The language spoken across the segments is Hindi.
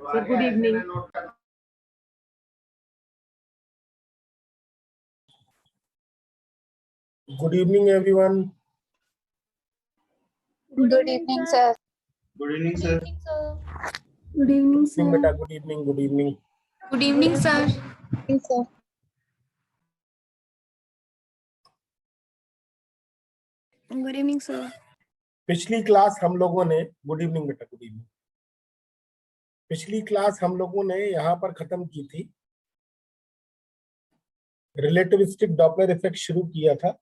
Sir good evening. Good evening, everyone. Good evening, sir. Good evening, sir. Good evening, Good evening, beta. Good evening. Good evening. Good evening, sir. Yes, sir. Good evening sir. पिछली क्लास हम लोगों ने गुड इवनिंग बेटा, गुड इवनिंग। पिछली क्लास हम लोगों ने यहाँ पर खत्म की थी, रिलेटिविस्टिक डॉपलर इफेक्ट शुरू किया था,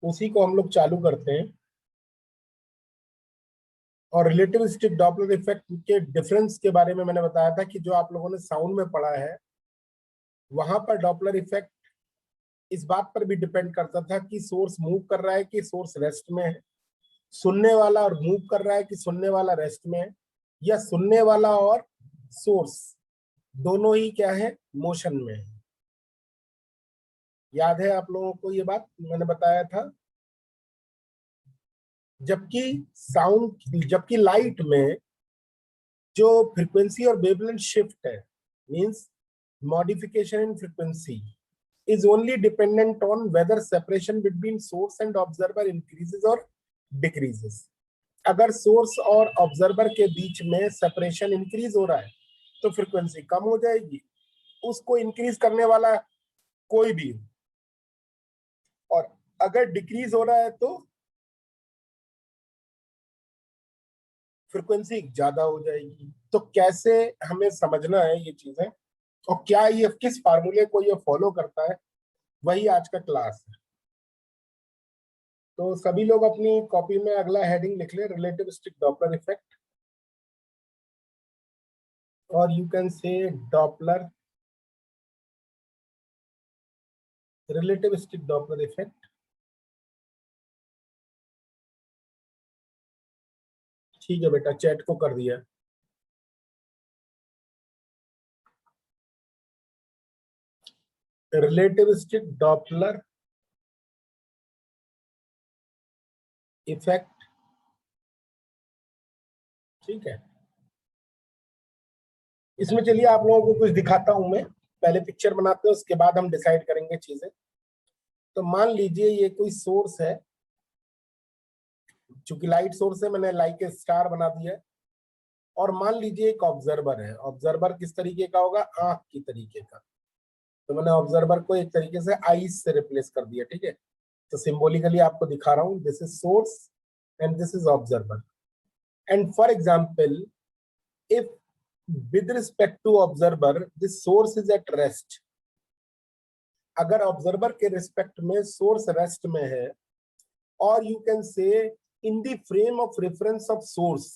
उसी को हम लोग चालू करते हैं। और रिलेटिविस्टिक डॉपलर इफेक्ट के डिफरेंस के बारे में मैंने बताया था कि जो आप लोगों ने साउंड में पढ़ा है, वहां पर डॉपलर इफेक्ट इस बात पर भी डिपेंड करता था कि सोर्स मूव कर रहा है कि सोर्स रेस्ट में है, सुनने वाला और मूव कर रहा है कि सुनने वाला रेस्ट में है, या सुनने वाला और सोर्स दोनों ही क्या है, मोशन में है। याद है आप लोगों को ये बात मैंने बताया था। जबकि लाइट में जो फ्रीक्वेंसी और वेवलेंथ शिफ्ट है, means modification in frequency, is only dependent on whether separation between source and observer increases or decreases. अगर सोर्स और ऑब्जर्वर के बीच में सेपरेशन इंक्रीज हो रहा है तो फ्रीक्वेंसी कम हो जाएगी, उसको इंक्रीज करने वाला कोई भी हो, और अगर डिक्रीज हो रहा है तो फ्रीक्वेंसी ज्यादा हो जाएगी। तो कैसे हमें समझना है ये चीजें, और क्या ये किस फार्मूले को ये फॉलो करता है, वही आज का क्लास है। तो सभी लोग अपनी कॉपी में अगला हेडिंग लिख ले, रिलेटिविस्टिक डॉपलर इफेक्ट, और यू कैन से डॉपलर रिलेटिविस्टिक डॉपलर इफेक्ट। ठीक है बेटा, चैट को कर दिया। रिलेटिविस्टिक डॉपलर इफेक्ट, ठीक है। इसमें चलिए आप लोगों को कुछ दिखाता हूं मैं, पहले पिक्चर बनाते हैं, उसके बाद हम डिसाइड करेंगे चीजें। तो मान लीजिए ये कोई सोर्स है, चूंकि लाइट सोर्स है मैंने लाइक ए स्टार बना दिया है, और मान लीजिए एक ऑब्जर्वर है। ऑब्जर्वर किस तरीके का होगा, आंख की तरीके का। तो मैंने ऑब्जर्वर को एक तरीके से आईज से रिप्लेस कर दिया, ठीक है। तो सिंबॉलिकली आपको दिखा रहा हूं, this is source and this is observer. And for example, if with respect to observer this source is at rest, अगर ऑब्जर्वर के रिस्पेक्ट में सोर्स रेस्ट में है, और you can say in the frame of reference of source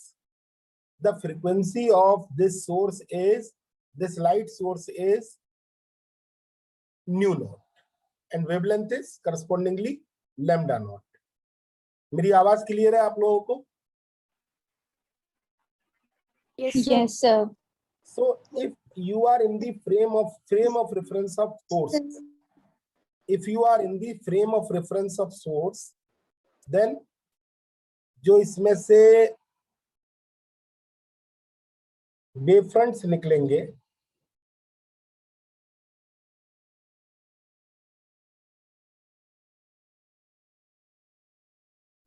the frequency of this source is, this light source is new not and wavelength is correspondingly lambda naught. मेरी आवाज क्लियर है आप लोगों को? Yes, sir. So if you are in the frame of reference of source, if you are in the frame of reference of source, then जो इसमें से वेवफ्रंट्स निकलेंगे,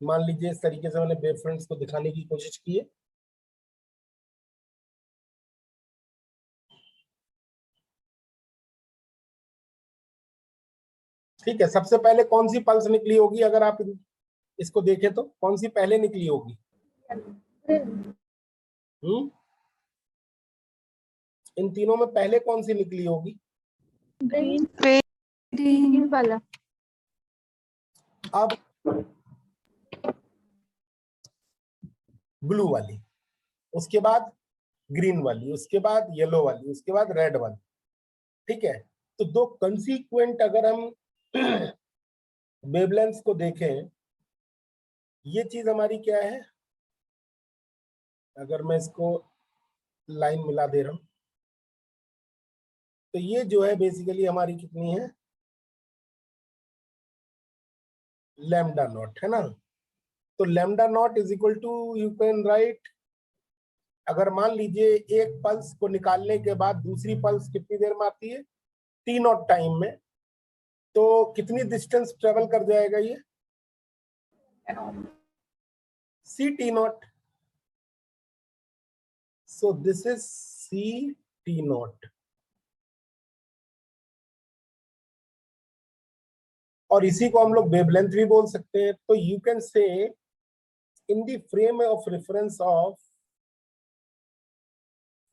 मान लीजिए इस तरीके से मैंने वेवफ्रंट्स को दिखाने की कोशिश की है। ठीक है, सबसे पहले कौन सी पल्स निकली होगी, अगर आप इसको देखें तो कौन सी पहले निकली होगी? इन तीनों में पहले कौन सी निकली होगी? ग्रीन वाला। अब ब्लू वाली, उसके बाद ग्रीन वाली, उसके बाद येलो वाली, उसके बाद रेड वाली, ठीक है। तो दो कंसीक्वेंट अगर हम वेवलेंथ्स को देखें, ये चीज हमारी क्या है, अगर मैं इसको लाइन मिला दे रहा हूं तो ये जो है बेसिकली हमारी कितनी है, लैम्डा नॉट, है ना। तो lambda naught is equal to, you can write अगर मान लीजिए एक पल्स को निकालने के बाद दूसरी पल्स कितनी देर में आती है, टी नॉट टाइम में, तो कितनी डिस्टेंस ट्रेवल कर जाएगा ये, c t naught. So this is c t naught. और इसी को हम लोग वेवलेंथ भी बोल सकते हैं. तो you can say in the frame of reference of,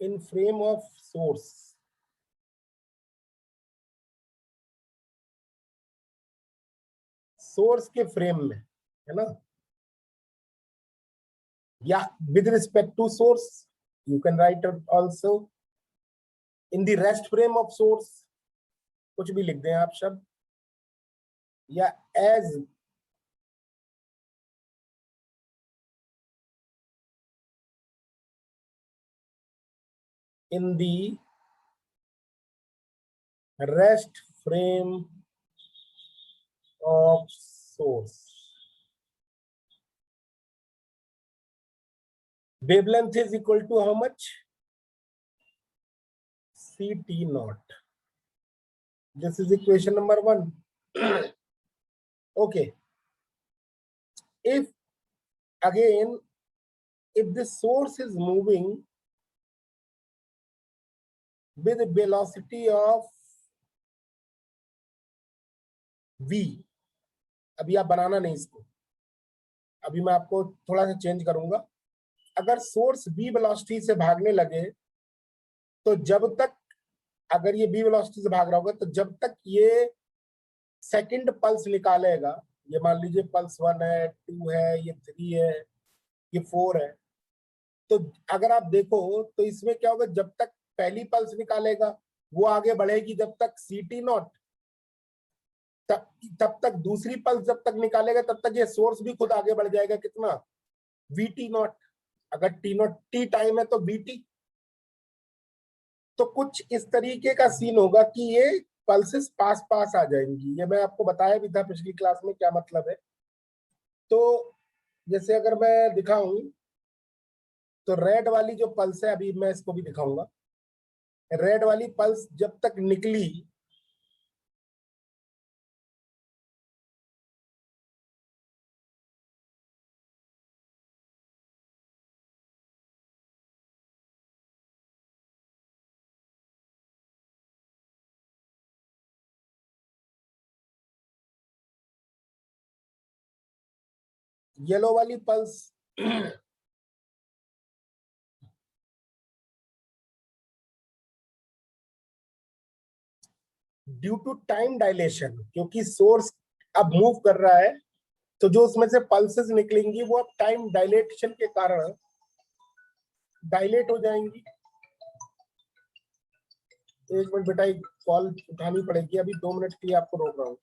in frame of source, source के फ्रेम में, है ना, या with respect to source, you can write also in the rest frame of source, कुछ भी लिख दें आप शब्द, या as in the rest frame of source. Wavelength is equal to how much? Ct naught. This is equation number 1. Okay. If again, if the source is moving with a velocity of v, अभी आप बनाना नहीं इसको, अभी मैं आपको थोड़ा सा चेंज करूंगा. अगर सोर्स v वेलोसिटी से भागने लगे, तो जब तक, अगर ये v वेलोसिटी से भाग रहा होगा, तो जब तक ये सेकंड पल्स निकालेगा, ये मान लीजिए पल्स 1 है, 2 है, ये 3 है, ये 4 है, तो अगर आप देखो तो इसमें क्या होगा, जब तक पहली पल्स निकालेगा वो आगे बढ़ेगी जब तक सी टी नॉट, तब तक दूसरी पल्स जब तक निकालेगा तब तक ये सोर्स भी खुद आगे बढ़ जाएगा, कितना, वी टी नॉट. अगर टी नॉट टी टाइम है तो वी टी. तो कुछ इस तरीके का सीन होगा कि ये पल्सेस पास पास आ जाएंगी. ये मैं आपको बताया भी था पिछली क्लास में क्या मतलब है. तो जैसे अगर मैं दिखाऊं, तो रेड वाली जो पल्स है, अभी मैं इसको भी दिखाऊंगा, रेड वाली पल्स जब तक निकली, येलो वाली pulse due to time dilation, क्योंकि सोर्स अब मूव कर रहा है, तो जो उसमें से पल्सेस निकलेंगी वो अब टाइम डायलेशन के कारण डायलेट हो जाएंगी. एक मिनट बेटा, एक कॉल उठानी पड़ेगी, अभी 2 मिनट के लिए आपको रोक रहा हूँ.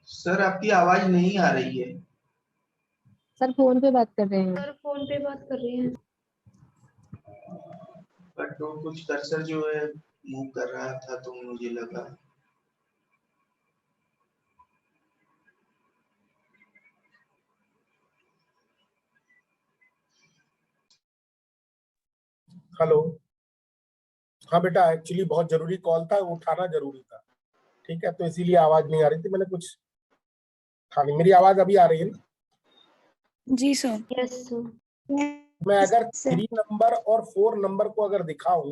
सर आपकी आवाज नहीं आ रही है। सर फोन पे बात कर रहे हैं। सर फोन पे बात कर रहे हैं। बट वो कुछ कर्सर जो है मूव कर रहा था तो मुझे लगा। हेलो। हाँ बेटा, एक्चुअली बहुत जरूरी कॉल था, वो उठाना जरूरी था। ठीक है, तो इसीलिए आवाज नहीं आ रही थी, मैंने कुछ था नहीं। मेरी आवाज अभी आ रही है ना? जी सर। Yes sir. मैं अगर 3 नंबर और 4 नंबर को अगर दिखाऊं,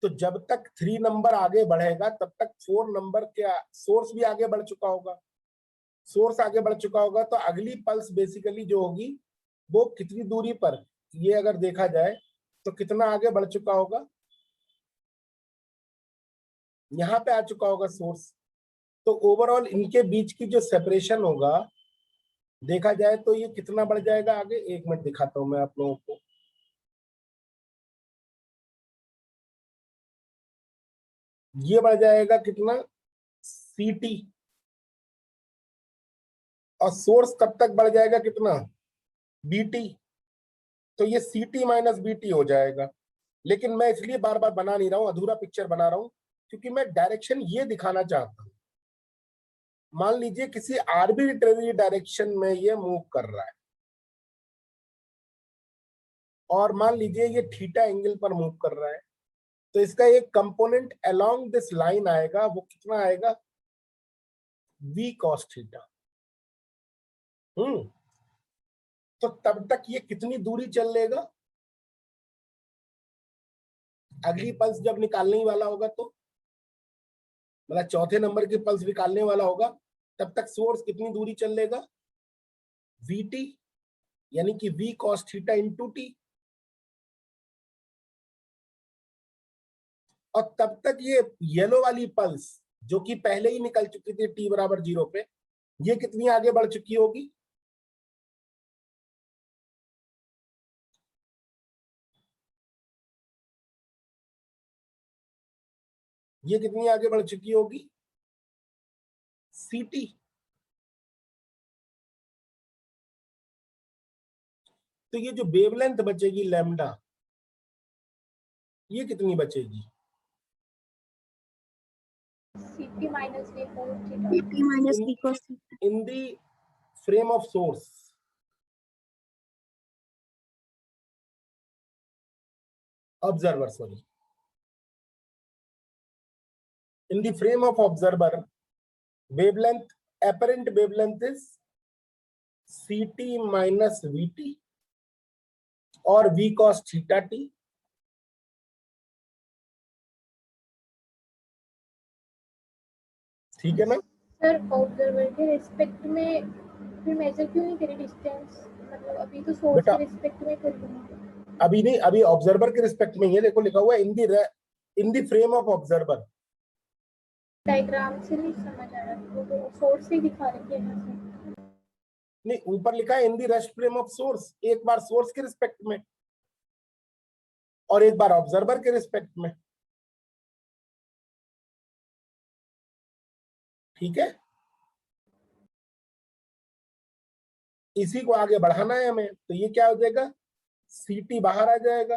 तो जब तक 3 नंबर आगे बढ़ेगा तब तक 4 नंबर के सोर्स भी आगे बढ़ चुका होगा। सोर्स आगे बढ़ चुका होगा तो अगली पल्स बेसिकली जो होगी वो कितनी दूरी पर, ये अगर देखा जाए तो कितना आगे बढ़ चुका होगा, यहाँ पे आ चुका होगा सोर्स। तो ओवरऑल इनके बीच की जो सेपरेशन होगा देखा जाए तो ये कितना बढ़ जाएगा आगे। 1 मिनट दिखाता हूं मैं आप लोगों को। ये बढ़ जाएगा कितना, सीटी। और सोर्स तब तक बढ़ जाएगा कितना, बीटी। तो ये सीटी माइनस बीटी हो जाएगा। लेकिन मैं इसलिए बार बार बना नहीं रहा हूं, अधूरा पिक्चर बना रहा हूं, क्योंकि मैं डायरेक्शन ये दिखाना चाहता हूं। मान लीजिए किसी आर्बिट्रेरी डायरेक्शन में ये मूव कर रहा है, और मान लीजिए ये थीटा एंगल पर मूव कर रहा है, तो इसका एक कंपोनेंट अलोंग दिस लाइन आएगा, वो कितना आएगा, v cos थीटा। तो तब तक ये कितनी दूरी चल लेगा, अगली पल्स जब निकालने ही वाला होगा, तो मतलब चौथे नंबर की पल्स निकालने वाला होगा, तब तक सोर्स कितनी दूरी चल लेगा, vt, यानी कि v cos theta into T. और तब तक ये येलो वाली पल्स जो कि पहले ही निकल चुकी थी t बराबर 0 पे, ये कितनी आगे बढ़ चुकी होगी, ये कितनी आगे बढ़ चुकी होगी, ct। तो ये जो वेवलेंथ बचेगी लैम्डा, ये कितनी बचेगी, CT minus V cos theta. CT minus V cos theta. In the frame of source. Observer, sorry, in the frame of observer, wavelength, apparent wavelength is ct minus vt और v cos theta t। ठीक है ना? सर ऑब्जर्वर के रिस्पेक्ट में फिर मेजर क्यों नहीं करें डिस्टेंस, मतलब अभी तो सोर्स बेटा के रिस्पेक्ट में कर दूंगा। अभी नहीं, अभी ऑब्जर्वर के रिस्पेक्ट में ही है, देखो लिखा हुआ है in the frame of observer. Diagram से नहीं समझ आ रहा, वो तो सोर्स से ही दिखा रहे हैं यहाँ से। नहीं, ऊपर लिखा है in the rest frame of source, एक बार सोर्स के रिस्पेक्ट में और एक बार ऑब्जर्वर के रिस्पेक्ट में। ठीक है, इसी को आगे बढ़ाना है हमें, तो ये क्या हो जाएगा, ct बाहर आ जाएगा,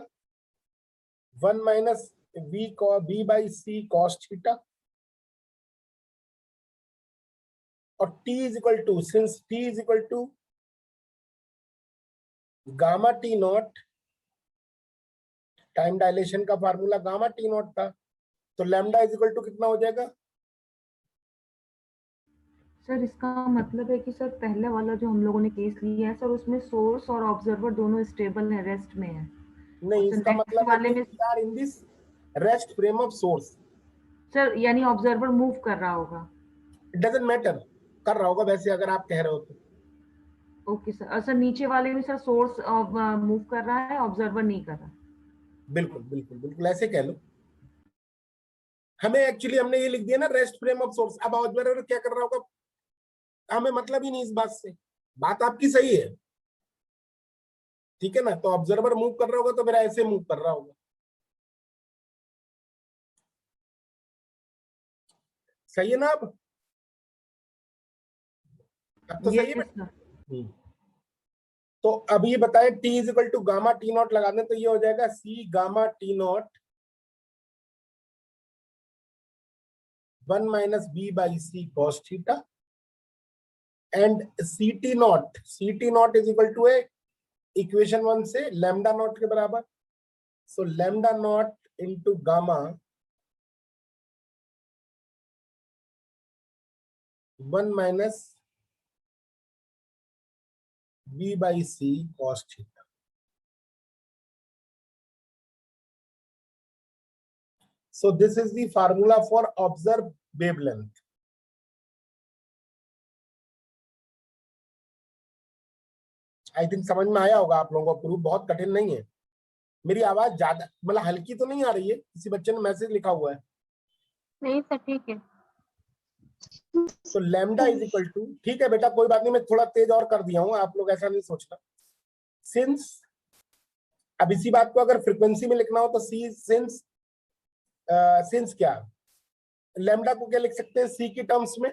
1 minus v by c cos theta, और t is equal to, since t is equal to gamma t naught, time dilation का फार्मूला गामा टी नॉट था, तो लैम्डा इज इक्वल टू कितना हो जाएगा। सर इसका मतलब है कि सर पहले वाला जो हम लोगों ने केस लिया है सर, उसमें सोर्स और ऑब्जर्वर दोनों स्टेबल है, रेस्ट में है। नहीं, इसका मतलब है वाले में कि are in this rest frame of source. Sir यानी ऑब्जर्वर मूव कर रहा होगा। इट डजंट मैटर, कर रहा होगा वैसे अगर आप कह रहे हो तो। Okay sir. सर नीचे वाले में सर सोर्स मूव कर रहा है, ऑब्जर्वर नहीं कर रहा। बिल्कुल बिल्कुल बिल्कुल, ऐसे कह लो। हमें एक्चुअली हमने ये लिख दिया ना रेस्ट फ्रेम ऑफ सोर्स, अब ऑब्जर्वर क्या कर रहा होगा हमें मतलब ही नहीं इस बात से। बात आपकी सही है, ठीक है ना, तो ऑब्जर्वर मूव कर रहा होगा तो मेरा ऐसे मूव कर रहा होगा। सही है ना? अब अब तो सही है Yes, बेटा? sir. तो अब ये बताएं t is equal to gamma t naught लगा दें तो ये हो जाएगा c gamma t naught 1 minus B by c cos theta and c t naught is equal to a equation 1 से लैम्डा नॉट के बराबर, so lambda naught into gamma 1 minus b by c cos theta. So this is the formula for observed wavelength. I think समझ में आया होगा आप लोगों को, प्रूफ बहुत कठिन नहीं है। मेरी आवाज ज्यादा मतलब हल्की तो नहीं आ रही है? किसी बच्चे ने मैसेज लिखा हुआ है। नहीं सर ठीक है। तो लैम्डा इज इक्वल टू, ठीक है बेटा कोई बात नहीं, मैं थोड़ा तेज और कर दिया हूँ, आप लोग ऐसा नहीं सोचना। सिंस, अब इसी बात को अगर फ्रीक्वेंसी में लिखना हो तो सी सिंस, सिंस क्या, लैम्डा को क्या लिख सकते हैं सी की टर्म्स में?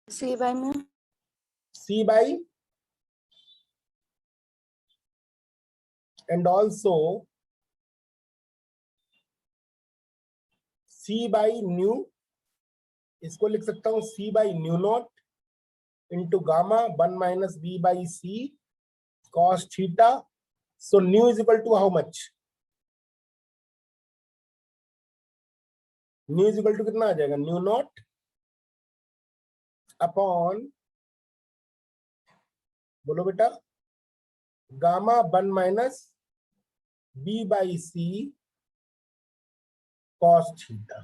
C by mu. C by and also c by nu, इसको लिख सकता हूं c by nu naught into gamma 1 minus b by c cos theta. So nu is equal to how much? Nu is equal to कितना आ जाएगा? न्यू नॉट अपॉन, बोलो बेटा, gamma 1 minus b by c cos theta.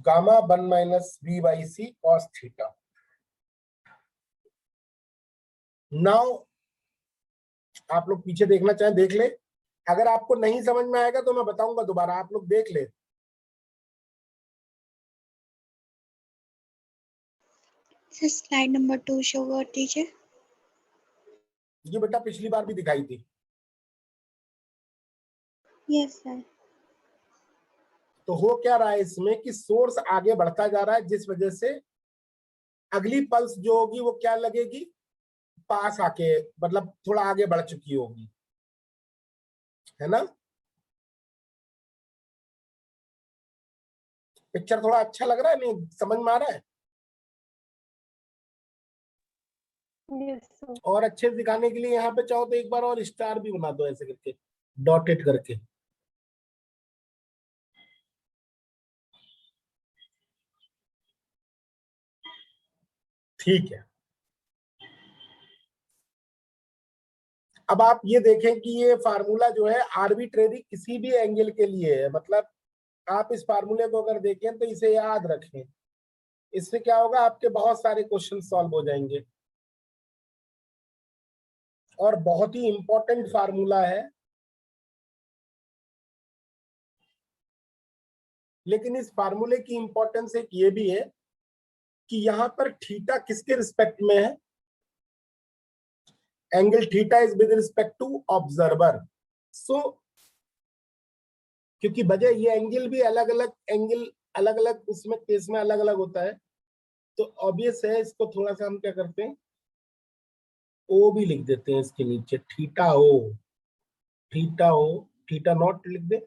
Gamma 1 minus b by c cos theta. Now आप लोग पीछे देखना चाहें देख ले, अगर आपको नहीं समझ में आएगा तो मैं बताऊंगा दोबारा, आप लोग देख ले। स्लाइड नंबर 2 शो कर दीजिए। ये बेटा पिछली बार भी दिखाई थी। Yes sir. तो हो क्या रहा है इसमें कि सोर्स आगे बढ़ता जा रहा है, जिस वजह से अगली पल्स जो होगी वो क्या लगेगी? पास आके, मतलब थोड़ा आगे बढ़ चुकी होगी, है ना? पिक्चर थोड़ा अच्छा लग रहा है, नहीं समझ में आ रहा है? और अच्छे से दिखाने के लिए यहाँ पे चाहो तो एक बार और स्टार भी बना दो ऐसे करके, डॉटेड करके। ठीक है, अब आप ये देखें कि ये फार्मूला जो है आर्बिट्रेरी किसी भी एंगल के लिए है, मतलब आप इस फार्मूले को अगर देखें तो इसे याद रखें, इससे क्या होगा आपके बहुत सारे क्वेश्चन सॉल्व हो जाएंगे। और बहुत ही इंपॉर्टेंट फार्मूला है, लेकिन इस फार्मूले की इंपॉर्टेंस एक ये भी है कि यहां पर थीटा किसके रिस्पेक्ट में है? Angle theta is with respect to observer. So क्योंकि वजह ये एंगल भी अलग अलग एंगल, अलग अलग उसमें केस में अलग अलग होता है, तो ऑब्वियस है इसको थोड़ा सा हम क्या करते हैं, ओ भी लिख देते हैं इसके नीचे, थीटा हो, थीटा हो, थीटा नॉट लिख दे।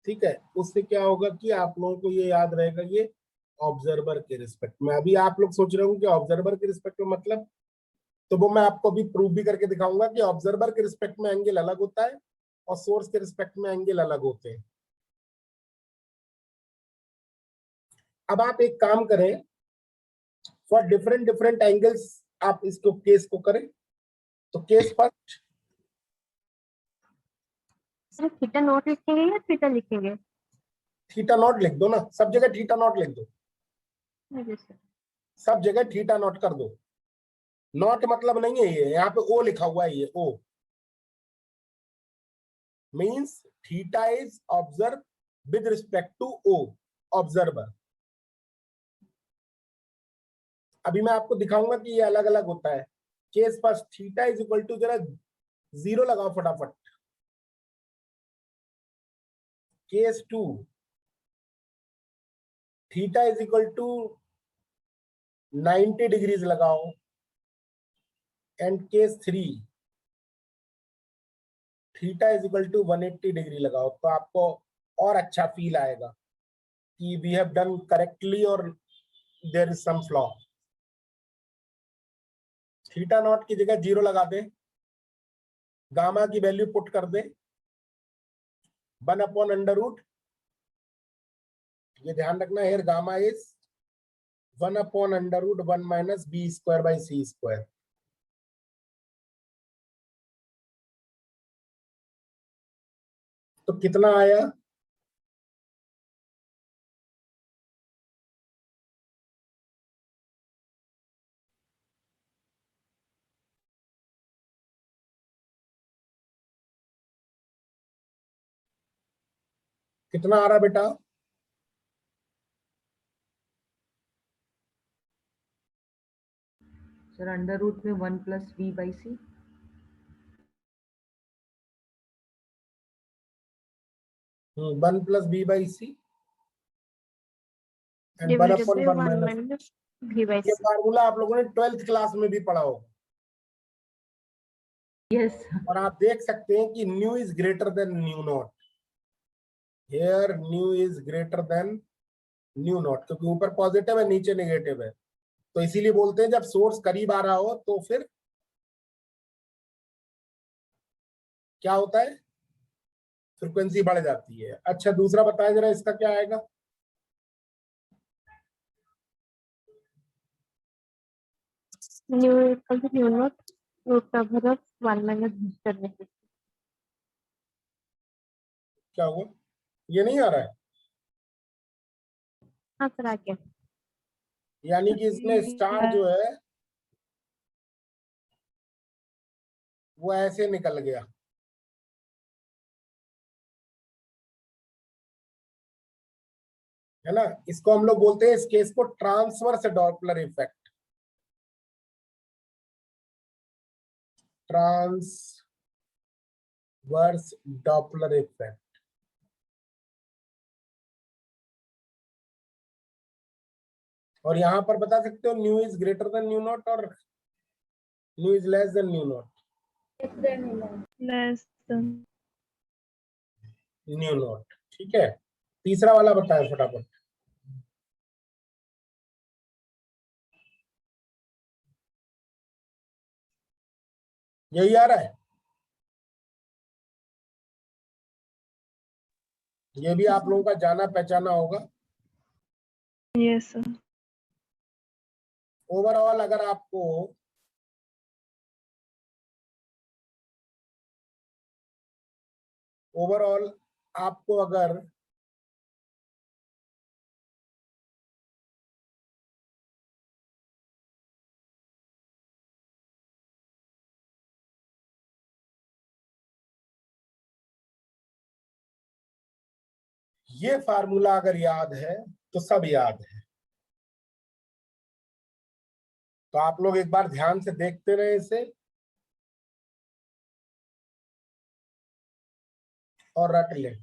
ठीक है, उससे क्या होगा कि आप लोगों को ये याद रहेगा, ये ऑब्जर्वर के रिस्पेक्ट में। अभी आप लोग सोच रहे हो कि ऑब्जर्वर के रिस्पेक्ट में मतलब, तो वो मैं आपको अभी प्रूव भी करके दिखाऊंगा कि ऑब्जर्वर के रिस्पेक्ट में एंगल अलग होता है और सोर्स के रिस्पेक्ट में एंगल अलग होते हैं। अब आप एक काम करें, फॉर डिफरेंट डिफरेंट एंगल्स आप इसको केस को करें। तो case first, sir theta naught लिखेंगे या थीटा लिखेंगे? थीटा नॉट लिख दो ना, सब जगह थीटा नॉट लिख दो, जी सर। सब जगह थीटा नॉट कर दो। नॉट मतलब नहीं है ये, यहाँ पे ओ लिखा हुआ है, ये O means theta is observe with respect to O, observer. अभी मैं आपको दिखाऊंगा कि ये अलग अलग होता है। Case first, theta is equal to, जरा जीरो लगाओ फटाफट, case 2 theta is equal to 90 degrees लगाओ and case 3 theta is equal to 180 degree लगाओ, तो आपको और अच्छा फील आएगा कि वी हैव डन करेक्टली और there is some flaw. Theta naught की जगह 0 लगा दे, गामा की वैल्यू पुट कर दे 1/√, ये ध्यान रखना है, गामा इज 1/√1 माइनस b²/c²। तो कितना आया? कितना आ रहा बेटा? सर अंडर रूट में 1 + b/c। 1 + b/c and divided 1/1 by 1 minus. Minus v by ये c। फार्मूला आप लोगों ने 12th क्लास में भी पढ़ा होगा, यस। और आप देख सकते हैं कि new is greater than nu not. Here new is greater than nu not, क्योंकि ऊपर पॉजिटिव है नीचे नेगेटिव है, तो इसीलिए बोलते हैं जब सोर्स करीब आ रहा हो तो फिर क्या होता है, फ्रीक्वेंसी बढ़ जाती है। अच्छा दूसरा बताएं जरा, इसका क्या आएगा? Nu equal to nu naught root over of 1 minus b²/c। क्या हुआ? ये नहीं आ रहा है, हाँ सर आ गया। यानी कि इसमें स्टार जो है वो ऐसे निकल गया, है ना। इसको हम लोग बोलते हैं, इस केस को transverse Doppler effect. Transverse Doppler effect. और यहां पर बता सकते हो nu is greater than nu naught और nu is less than nu naught. Less than nu naught, ठीक है। तीसरा वाला बताएं फटाफट। यही आ रहा है, ये भी आप लोगों का जाना पहचाना होगा। Yes sir. ओवरऑल अगर आपको अगर ये फार्मूला अगर याद है तो सब याद है, तो आप लोग एक बार ध्यान से देखते रहे इसे और रट लें।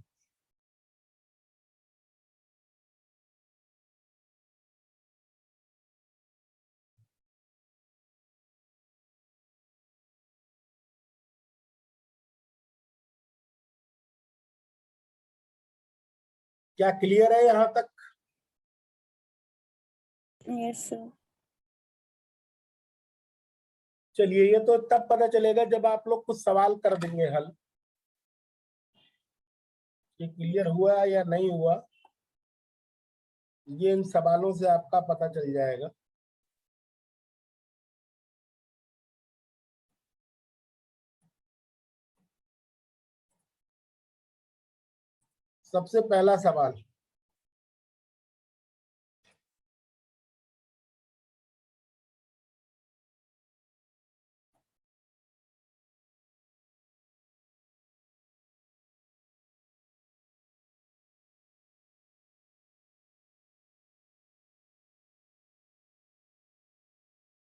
क्या क्लियर है यहां तक? Yes, sir. चलिए, ये तो तब पता चलेगा जब आप लोग कुछ सवाल कर देंगे हल, ये क्लियर हुआ या नहीं हुआ, ये इन सवालों से आपका पता चल जाएगा। सबसे पहला सवाल,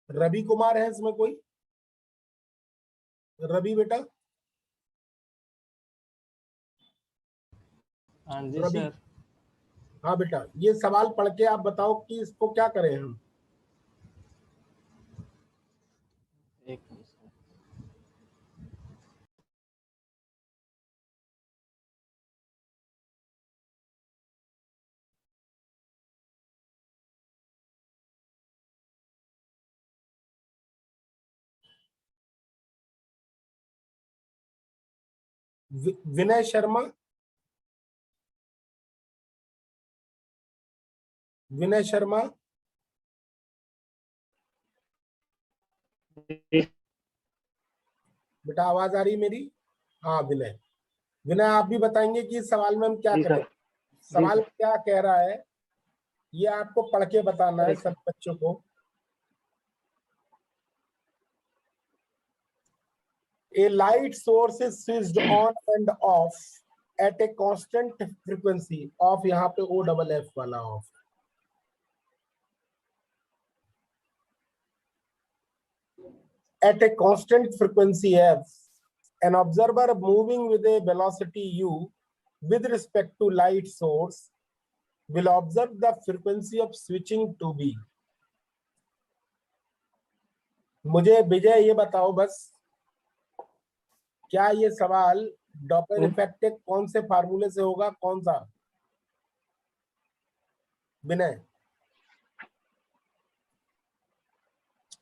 रवि कुमार है इसमें कोई? रवि बेटा? हाँ जी रवि, सर। हाँ बेटा, ये सवाल पढ़ के आप बताओ कि इसको क्या करें हम। एक मिनट सर। विनय शर्मा, विनय शर्मा, बेटा आवाज आ रही मेरी? हाँ विनय, विनय आप भी बताएंगे कि इस सवाल में हम क्या जी करें। सर। सवाल जी क्या कह रहा है ये आपको पढ़ के बताना है सर। सब बच्चों को। A light source is switched on and off at a constant frequency. Off यहाँ पे O double F वाला off. At a constant frequency F, an observer moving with a velocity U with respect to light source will observe the frequency of switching to B. मुझे विजय ये बताओ बस, क्या ये सवाल डॉपलर इफेक्ट के कौन से फार्मूले से होगा, कौन सा? विनय,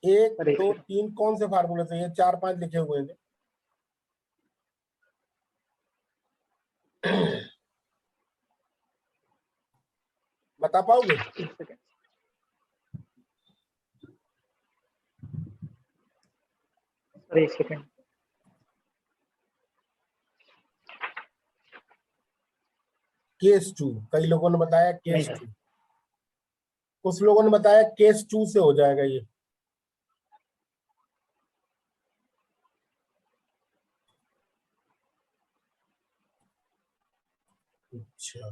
1 2 3 कौन से फार्मूले से? ये 4 5 लिखे हुए हैं। बता पाओगे? एक सेकंड। केस 2, कई लोगों ने बताया केस 2, कुछ लोगों ने बताया केस 2 से हो जाएगा ये। अच्छा,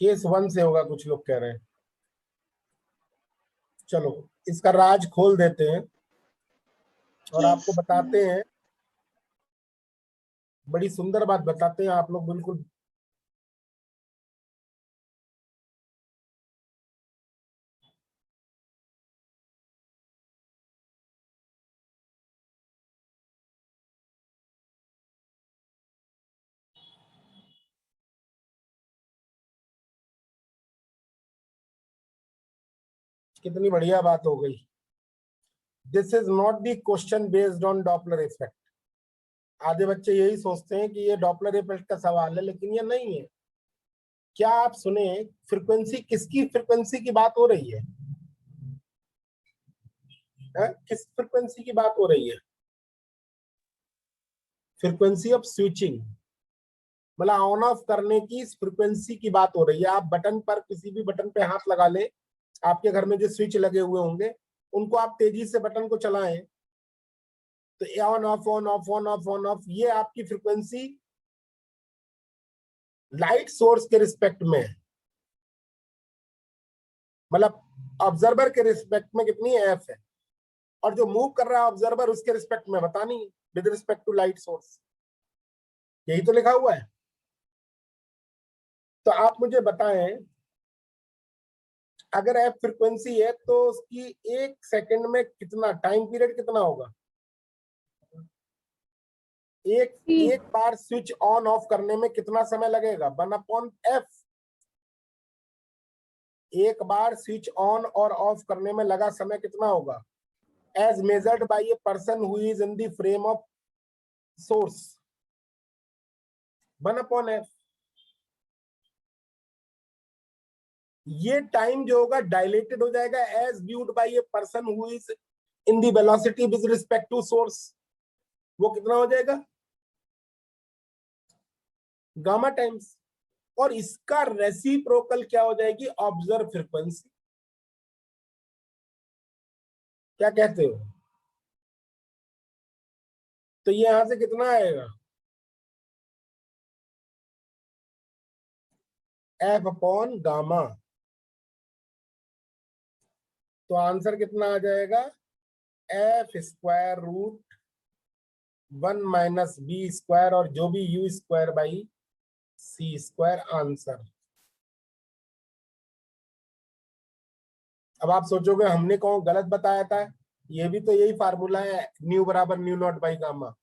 केस 1 से होगा, कुछ लोग कह रहे हैं। चलो इसका राज खोल देते हैं और आपको बताते हैं, बड़ी सुंदर बात बताते हैं आप लोग बिल्कुल। कितनी बढ़िया बात हो गई। This is not the question based on Doppler effect. आधे बच्चे यही सोचते हैं कि ये डॉपलर इफेक्ट का सवाल है, लेकिन ये नहीं है। क्या आप सुने, फ्रीक्वेंसी, किसकी फ्रीक्वेंसी की बात हो रही है? किस फ्रीक्वेंसी की बात हो रही है? फ्रीक्वेंसी ऑफ स्विचिंग, मतलब ऑन ऑफ करने की फ्रीक्वेंसी की बात हो रही है। आप बटन पर, किसी भी बटन पे हाथ लगा ले, आपके घर में जो स्विच लगे हुए होंगे उनको आप तेजी से बटन को चलाएं तो on off on off on off on off, ये आपकी फ्रीक्वेंसी लाइट सोर्स के रिस्पेक्ट में, मतलब ऑब्जर्वर के रिस्पेक्ट में कितनी एफ है, और जो मूव कर रहा है ऑब्जर्वर उसके रिस्पेक्ट में बतानी with respect to light source. यही तो लिखा हुआ है। तो आप मुझे बताएं, अगर एफ फ्रीक्वेंसी है तो उसकी 1 सेकंड में कितना टाइम पीरियड कितना होगा? एक बार स्विच ऑन ऑफ करने में कितना समय लगेगा? 1/f। एक बार स्विच ऑन और ऑफ करने में लगा समय कितना होगा? As measured by a person who is in the frame of source, 1/f। ये टाइम जो होगा डायलेटेड हो जाएगा as viewed by a person who is in the velocity with respect to source. वो कितना हो जाएगा? Gamma times. और इसका रेसिप्रोकल क्या हो जाएगी? Observe frequency. क्या कहते हो? तो ये यहां से कितना आएगा? F upon gamma. तो आंसर कितना आ जाएगा? F square root 1 minus B square और जो भी u square by C square answer. अब आप सोचोगे हमने कौन गलत बताया था, ये भी तो यही फार्मूला है, न्यू बराबर new naught by gamma.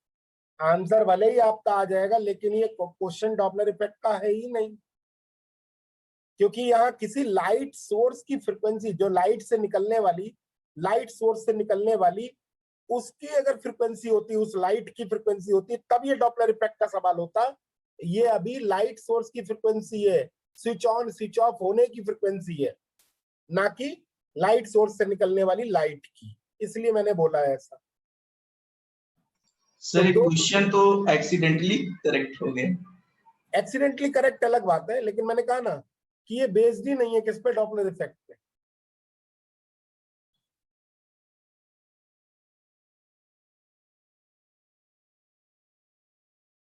Answer भले ही आपका आ जाएगा लेकिन ये क्वेश्चन डॉपलर इफेक्ट का है ही नहीं, क्योंकि यहाँ किसी लाइट सोर्स की फ्रीक्वेंसी, जो लाइट से निकलने वाली, लाइट सोर्स से निकलने वाली उसकी अगर फ्रीक्वेंसी होती, उस लाइट की फ्रीक्वेंसी होती, तब ये डॉपलर इफेक्ट का सवाल होता। ये अभी लाइट सोर्स की फ्रीक्वेंसी है, स्विच ऑन स्विच ऑफ होने की फ्रीक्वेंसी है, ना कि लाइट सोर्स से निकलने वाली लाइट की, इसलिए मैंने बोला है ऐसा। सर ये क्वेश्चन तो एक्सीडेंटली करेक्ट हो गया। एक्सीडेंटली करेक्ट अलग बात है, लेकिन मैंने कहा ना कि ये बेस्ड ही नहीं है किस पे, डॉपलर इफेक्ट पे।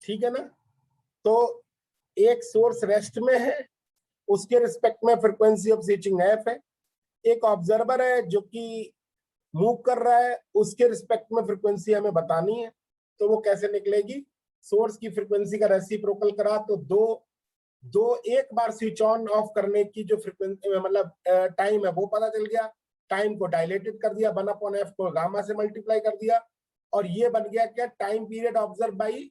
ठीक है ना। तो एक सोर्स रेस्ट में है, उसके रिस्पेक्ट में फ्रीक्वेंसी ऑफ स्विचिंग एफ है। एक ऑब्जर्वर है जो कि मूव कर रहा है, उसके रिस्पेक्ट में फ्रीक्वेंसी हमें बतानी है। तो वो कैसे निकलेगी, सोर्स की फ्रीक्वेंसी का रेसिप्रोकल करा तो दो एक बार स्विच ऑन ऑफ करने की जो फ्रीक्वेंसी मतलब टाइम है वो पता चल गया, टाइम को डायलेटेड कर दिया, 1/f को गामा से मल्टीप्लाई कर दिया, और ये बन गया क्या, time period observe by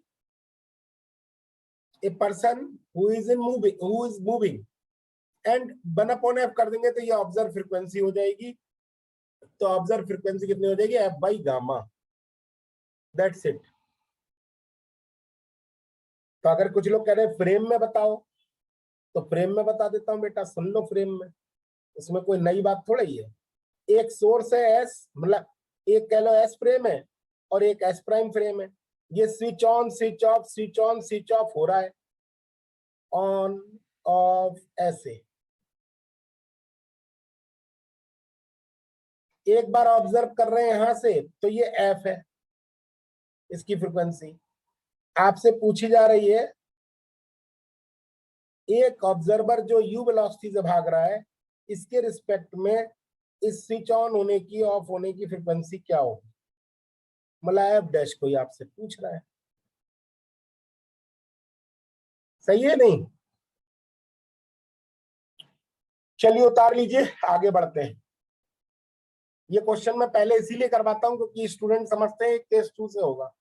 A person who is moving, and 1/f कर देंगे तो ये ऑब्जर्व फ्रीक्वेंसी हो जाएगी। तो ऑब्जर्व फ्रीक्वेंसी कितनी हो जाएगी, F by gamma, that's it. तो अगर कुछ लोग कह रहे हैं फ्रेम में बताओ, तो फ्रेम में बता देता हूं बेटा, सुन लो फ्रेम में, इसमें कोई नई बात थोड़ा ही है। एक सोर्स है एस, मतलब एक कह लो एस फ्रेम है और एक एस प्राइम फ्रेम है। ये switch on switch off switch on switch off हो रहा है, ऑन ऑफ ऐसे। एक बार ऑब्जर्व कर रहे हैं यहां से तो ये एफ है, इसकी फ्रीक्वेंसी आपसे पूछी जा रही है। एक ऑब्जर्वर जो यू वेलोसिटी से भाग रहा है, इसके रिस्पेक्ट में इस स्विच ऑन होने की ऑफ होने की फ्रीक्वेंसी क्या होगी, मतलब एफ डैश कोई आपसे पूछ रहा है। सही है नहीं, चलिए उतार लीजिए, आगे बढ़ते हैं। ये क्वेश्चन मैं पहले इसीलिए करवाता हूं क्योंकि स्टूडेंट समझते हैं केस 2 से होगा,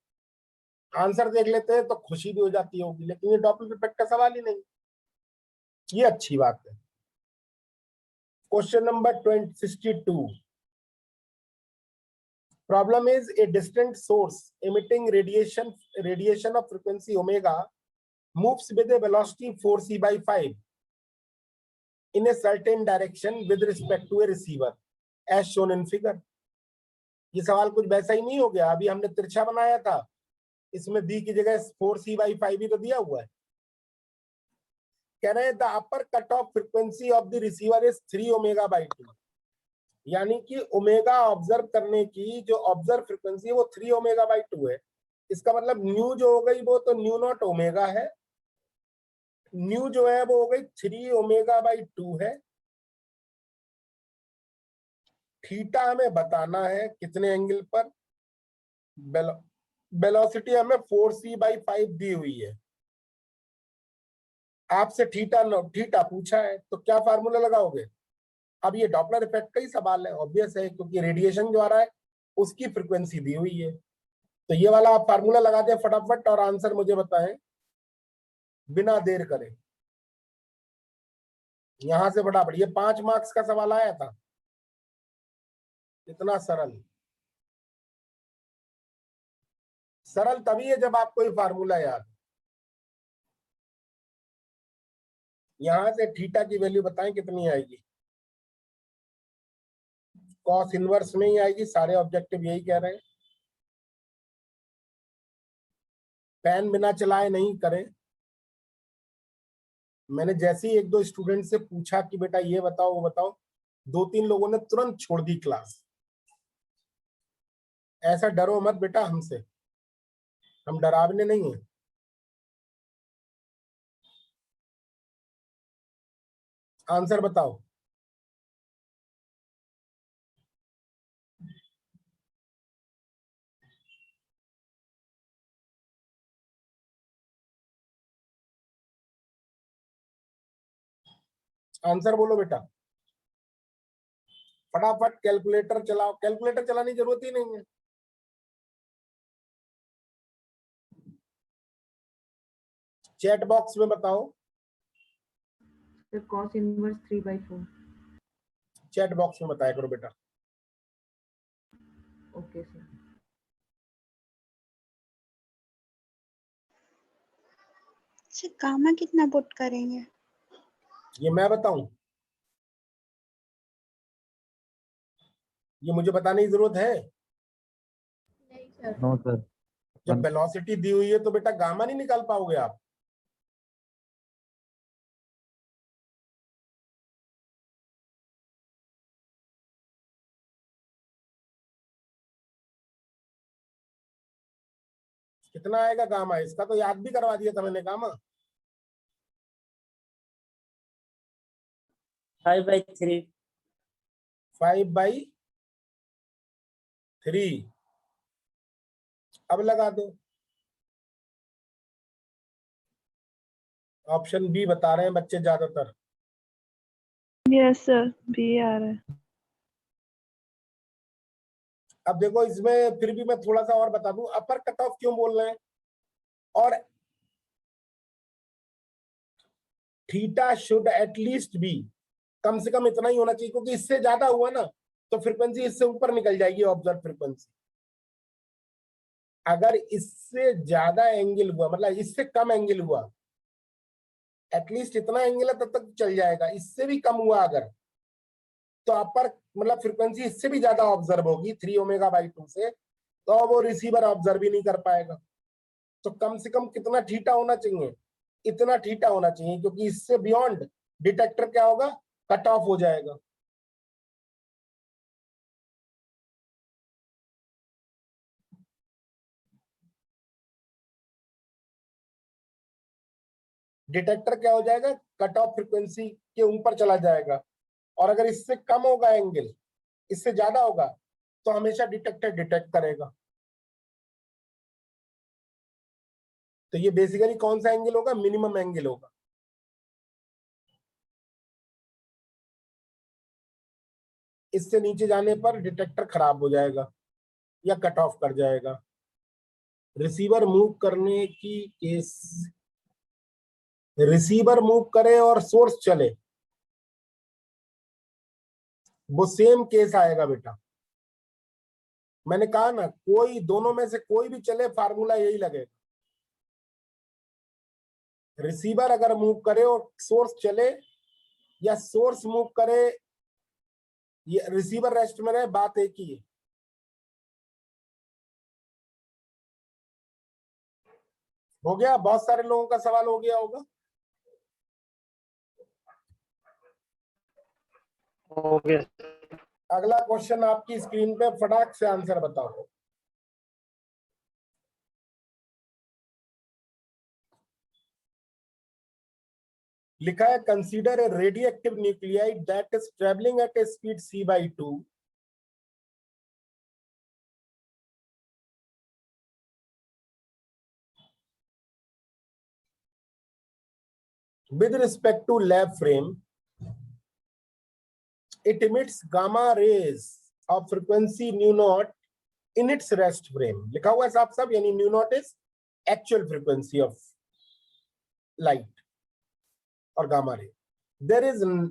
आंसर देख लेते हैं तो खुशी भी हो जाती होगी, लेकिन ये डॉपलर इफेक्ट का सवाल ही नहीं, ये अच्छी बात है। Question number 62, problem is a distant source emitting radiation of frequency omega moves with a velocity 4c/5 in a certain direction with respect to a receiver as shown in figure। ये सवाल कुछ वैसा ही नहीं हो गया, अभी हमने तिरछा बनाया था, इसमें दी की जगह 4c/5 ही तो दिया हुआ है। कह रहे हैं the upper cut off frequency of the receiver is 3 ω/2, यानी कि ओमेगा ऑब्जर्व करने की जो ऑब्जर्व फ्रीक्वेंसी है वो 3 ω/2 है। इसका मतलब न्यू जो हो गई वो तो न्यू नॉट ओमेगा है, न्यू जो है वो हो गई 3 ω/2 है। थीटा हमें बताना है कितने एंगल पर, वेलोसिटी हमें 4c/5 दी हुई है, आपसे थीटा पूछा है, तो क्या फार्मूला लगाओगे। अब ये डॉपलर इफेक्ट का ही सवाल है, ऑब्वियस है, क्योंकि रेडिएशन जो आ रहा है उसकी फ्रीक्वेंसी दी हुई है। तो ये वाला आप फार्मूला लगा दें फटाफट और आंसर मुझे बताएं बिना देर करे। यहां से फटाफट, ये 5 मार्क्स का सवाल आया था, इतना सरल। सरल तभी है जब आपको ये फार्मूला याद। यहां से थीटा की वैल्यू बताएं कितनी आएगी, कॉस इनवर्स में ही आएगी, सारे ऑब्जेक्टिव यही कह रहे हैं। पेन बिना चलाए नहीं करें। मैंने जैसे ही 1-2 स्टूडेंट से पूछा कि बेटा ये बताओ वो बताओ, 2-3 लोगों ने तुरंत छोड़ दी क्लास। ऐसा डरो मत बेटा हमसे, हम डरावने नहीं हैं। आंसर बताओ। आंसर बोलो बेटा, फटाफट कैलकुलेटर चलाओ। कैलकुलेटर चलाने की जरूरत ही नहीं है। चैट बॉक्स में बताओ। Sir cos inverse 3/4। Chat box में बताया करो बेटा। Okay sir. सर गामा कितना पुट करेंगे? ये मैं बताऊं? ये मुझे बताने की जरूरत है? नहीं सर। No sir. जब वेलोसिटी दी हुई है तो बेटा गामा नहीं निकाल पाओगे आप। कितना आएगा गामा? इसका तो याद भी करवा दिया था मैंने गामा। 5/3। 5/3। अब लगा दो। ऑप्शन बी बता रहे हैं बच्चे ज्यादातर। यस सर, बी आ रहा है। अब देखो इसमें फिर भी मैं थोड़ा सा और बता दूं, अपर कट ऑफ क्यों बोल रहे हैं, और थीटा शुड एटलीस्ट बी, कम से कम इतना ही होना चाहिए, क्योंकि इससे ज्यादा हुआ ना तो फ्रीक्वेंसी इससे ऊपर निकल जाएगी ऑब्जर्व फ्रीक्वेंसी। अगर इससे ज्यादा एंगल हुआ, मतलब इससे कम एंगल हुआ, एटलीस्ट इतना एंगल है तब तक चल जाएगा, इससे भी कम हुआ अगर, तो अपर मतलब फ्रीक्वेंसी इससे भी ज्यादा ऑब्जर्व होगी 3ω/2 से, तो वो रिसीवर ऑब्जर्व ही नहीं कर पाएगा। तो कम से कम कितना थीटा होना चाहिए? इतना थीटा होना चाहिए, क्योंकि इससे बियॉन्ड डिटेक्टर क्या होगा, कट ऑफ हो जाएगा। डिटेक्टर क्या हो जाएगा, कट ऑफ फ्रीक्वेंसी के ऊपर चला जाएगा। और अगर इससे कम होगा एंगल, इससे ज्यादा होगा, तो हमेशा डिटेक्टर डिटेक्ट करेगा। तो ये बेसिकली कौन सा एंगल होगा, मिनिमम एंगल होगा। इससे नीचे जाने पर डिटेक्टर खराब हो जाएगा या कट ऑफ कर जाएगा। रिसीवर मूव करने की केस, रिसीवर मूव करे और सोर्स चले, वो सेम केस आएगा बेटा। मैंने कहा ना, कोई दोनों में से कोई भी चले, फार्मूला यही लगेगा। रिसीवर अगर मूव करे और सोर्स चले, या सोर्स मूव करे, ये रिसीवर रेस्ट में रहे, बात एक ही है। हो गया? बहुत सारे लोगों का सवाल हो गया होगा। हो गया। अगला क्वेश्चन आपकी स्क्रीन पे, फटाक से आंसर बताओ। लिखा है, consider a radioactive nuclei that is travelling at A speed c/2 with respect to lab frame. It emits gamma rays of frequency nu naught in its rest frame. लिखा हुआ है साफ साफ, यानी nu naught is actual frequency of light और gamma ray. There is a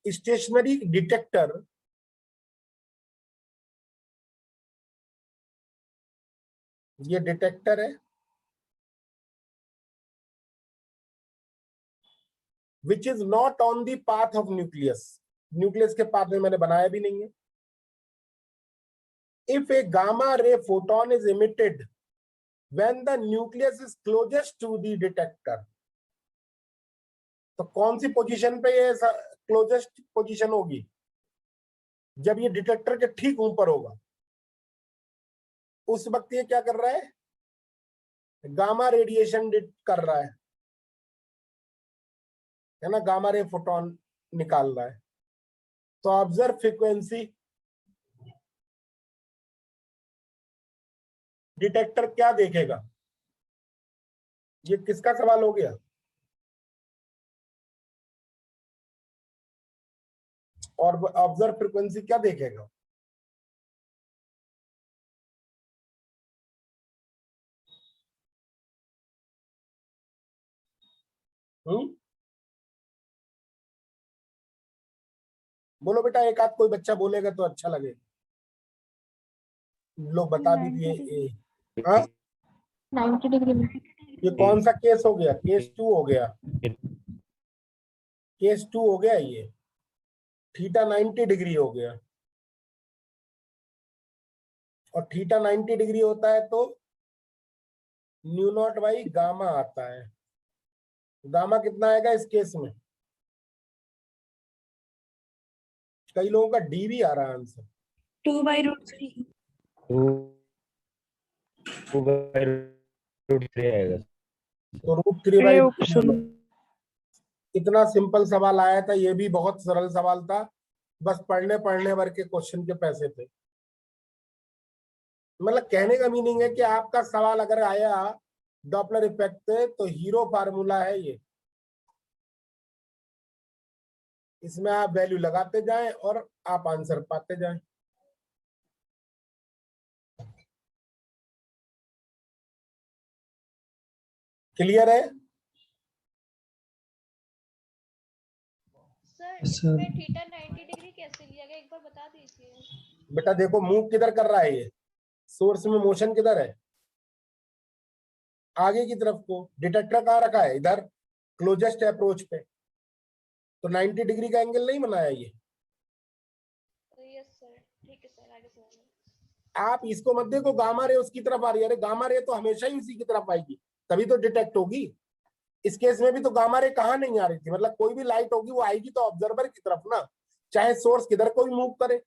stationary detector ये डिटेक्टर है, which is not on the path of nucleus. Nucleus के पाथ में मैंने बनाया भी नहीं है. If a gamma ray photon is emitted when the nucleus is closest to the detector, तो कौन सी पोजीशन पे ये क्लोजेस्ट पोजीशन होगी? जब ये डिटेक्टर के ठीक ऊपर होगा, उस वक्त ये क्या कर रहा है, गामा रेडिएशन कर रहा है ना, गामा रे फोटोन निकाल रहा है. तो ऑब्जर्व फ्रीक्वेंसी, डिटेक्टर क्या देखेगा? ये किसका सवाल हो गया? और ऑब्जर्व फ्रीक्वेंसी क्या देखेगा? बोलो बेटा, एक आध कोई बच्चा बोलेगा तो अच्छा लगेगा। लोग बता दीजिए। 90 डिग्री में। ये कौन सा केस हो गया? केस 2 हो गया। केस 2 हो गया ये। थीटा 90 डिग्री हो गया, और थीटा 90 डिग्री होता है तो न्यू नॉट बाई गामा आता है। गामा कितना आएगा इस केस में? कई लोगों का डी भी आ रहा है आंसर। 2/√3। 2/√3 आएगा। तो √3/3। इतना सिंपल सवाल आया था, ये भी बहुत सरल सवाल था, बस पढ़ने भर के क्वेश्चन के पैसे थे। मतलब कहने का मीनिंग है कि आपका सवाल अगर आया डॉपलर इफेक्ट से तो हीरो फार्मूला है ये। इसमें आप वैल्यू लगाते जाएं और आप आंसर पाते जाएं। क्लियर है? सर इसमें थीटा 90 डिग्री कैसे लिया गया, एक बार बता दीजिए। बेटा देखो, मूव किधर कर रहा है ये? सोर्स में मोशन किधर है? आगे की तरफ को। डिटेक्टर कहाँ रखा है? इधर क्लोजेस्ट अप्रोच पे। तो 90 डिग्री का एंगल नहीं बनाया ये। यस सर, ठीक है सर, आगे सवाल। आप इसको मत देखो गामा रे उसकी तरफ आ रही है। अरे गामा रे तो हमेशा ही उसी की तरफ आएगी, तभी तो डिटेक्ट होगी। इस केस में भी तो गामा रे कहाँ नहीं आ रही थी, मतलब कोई भी लाइट होगी वो आएगी तो ऑब्जर्वर की तरफ ना, चाहे सोर्स किधर को भी मूव करे।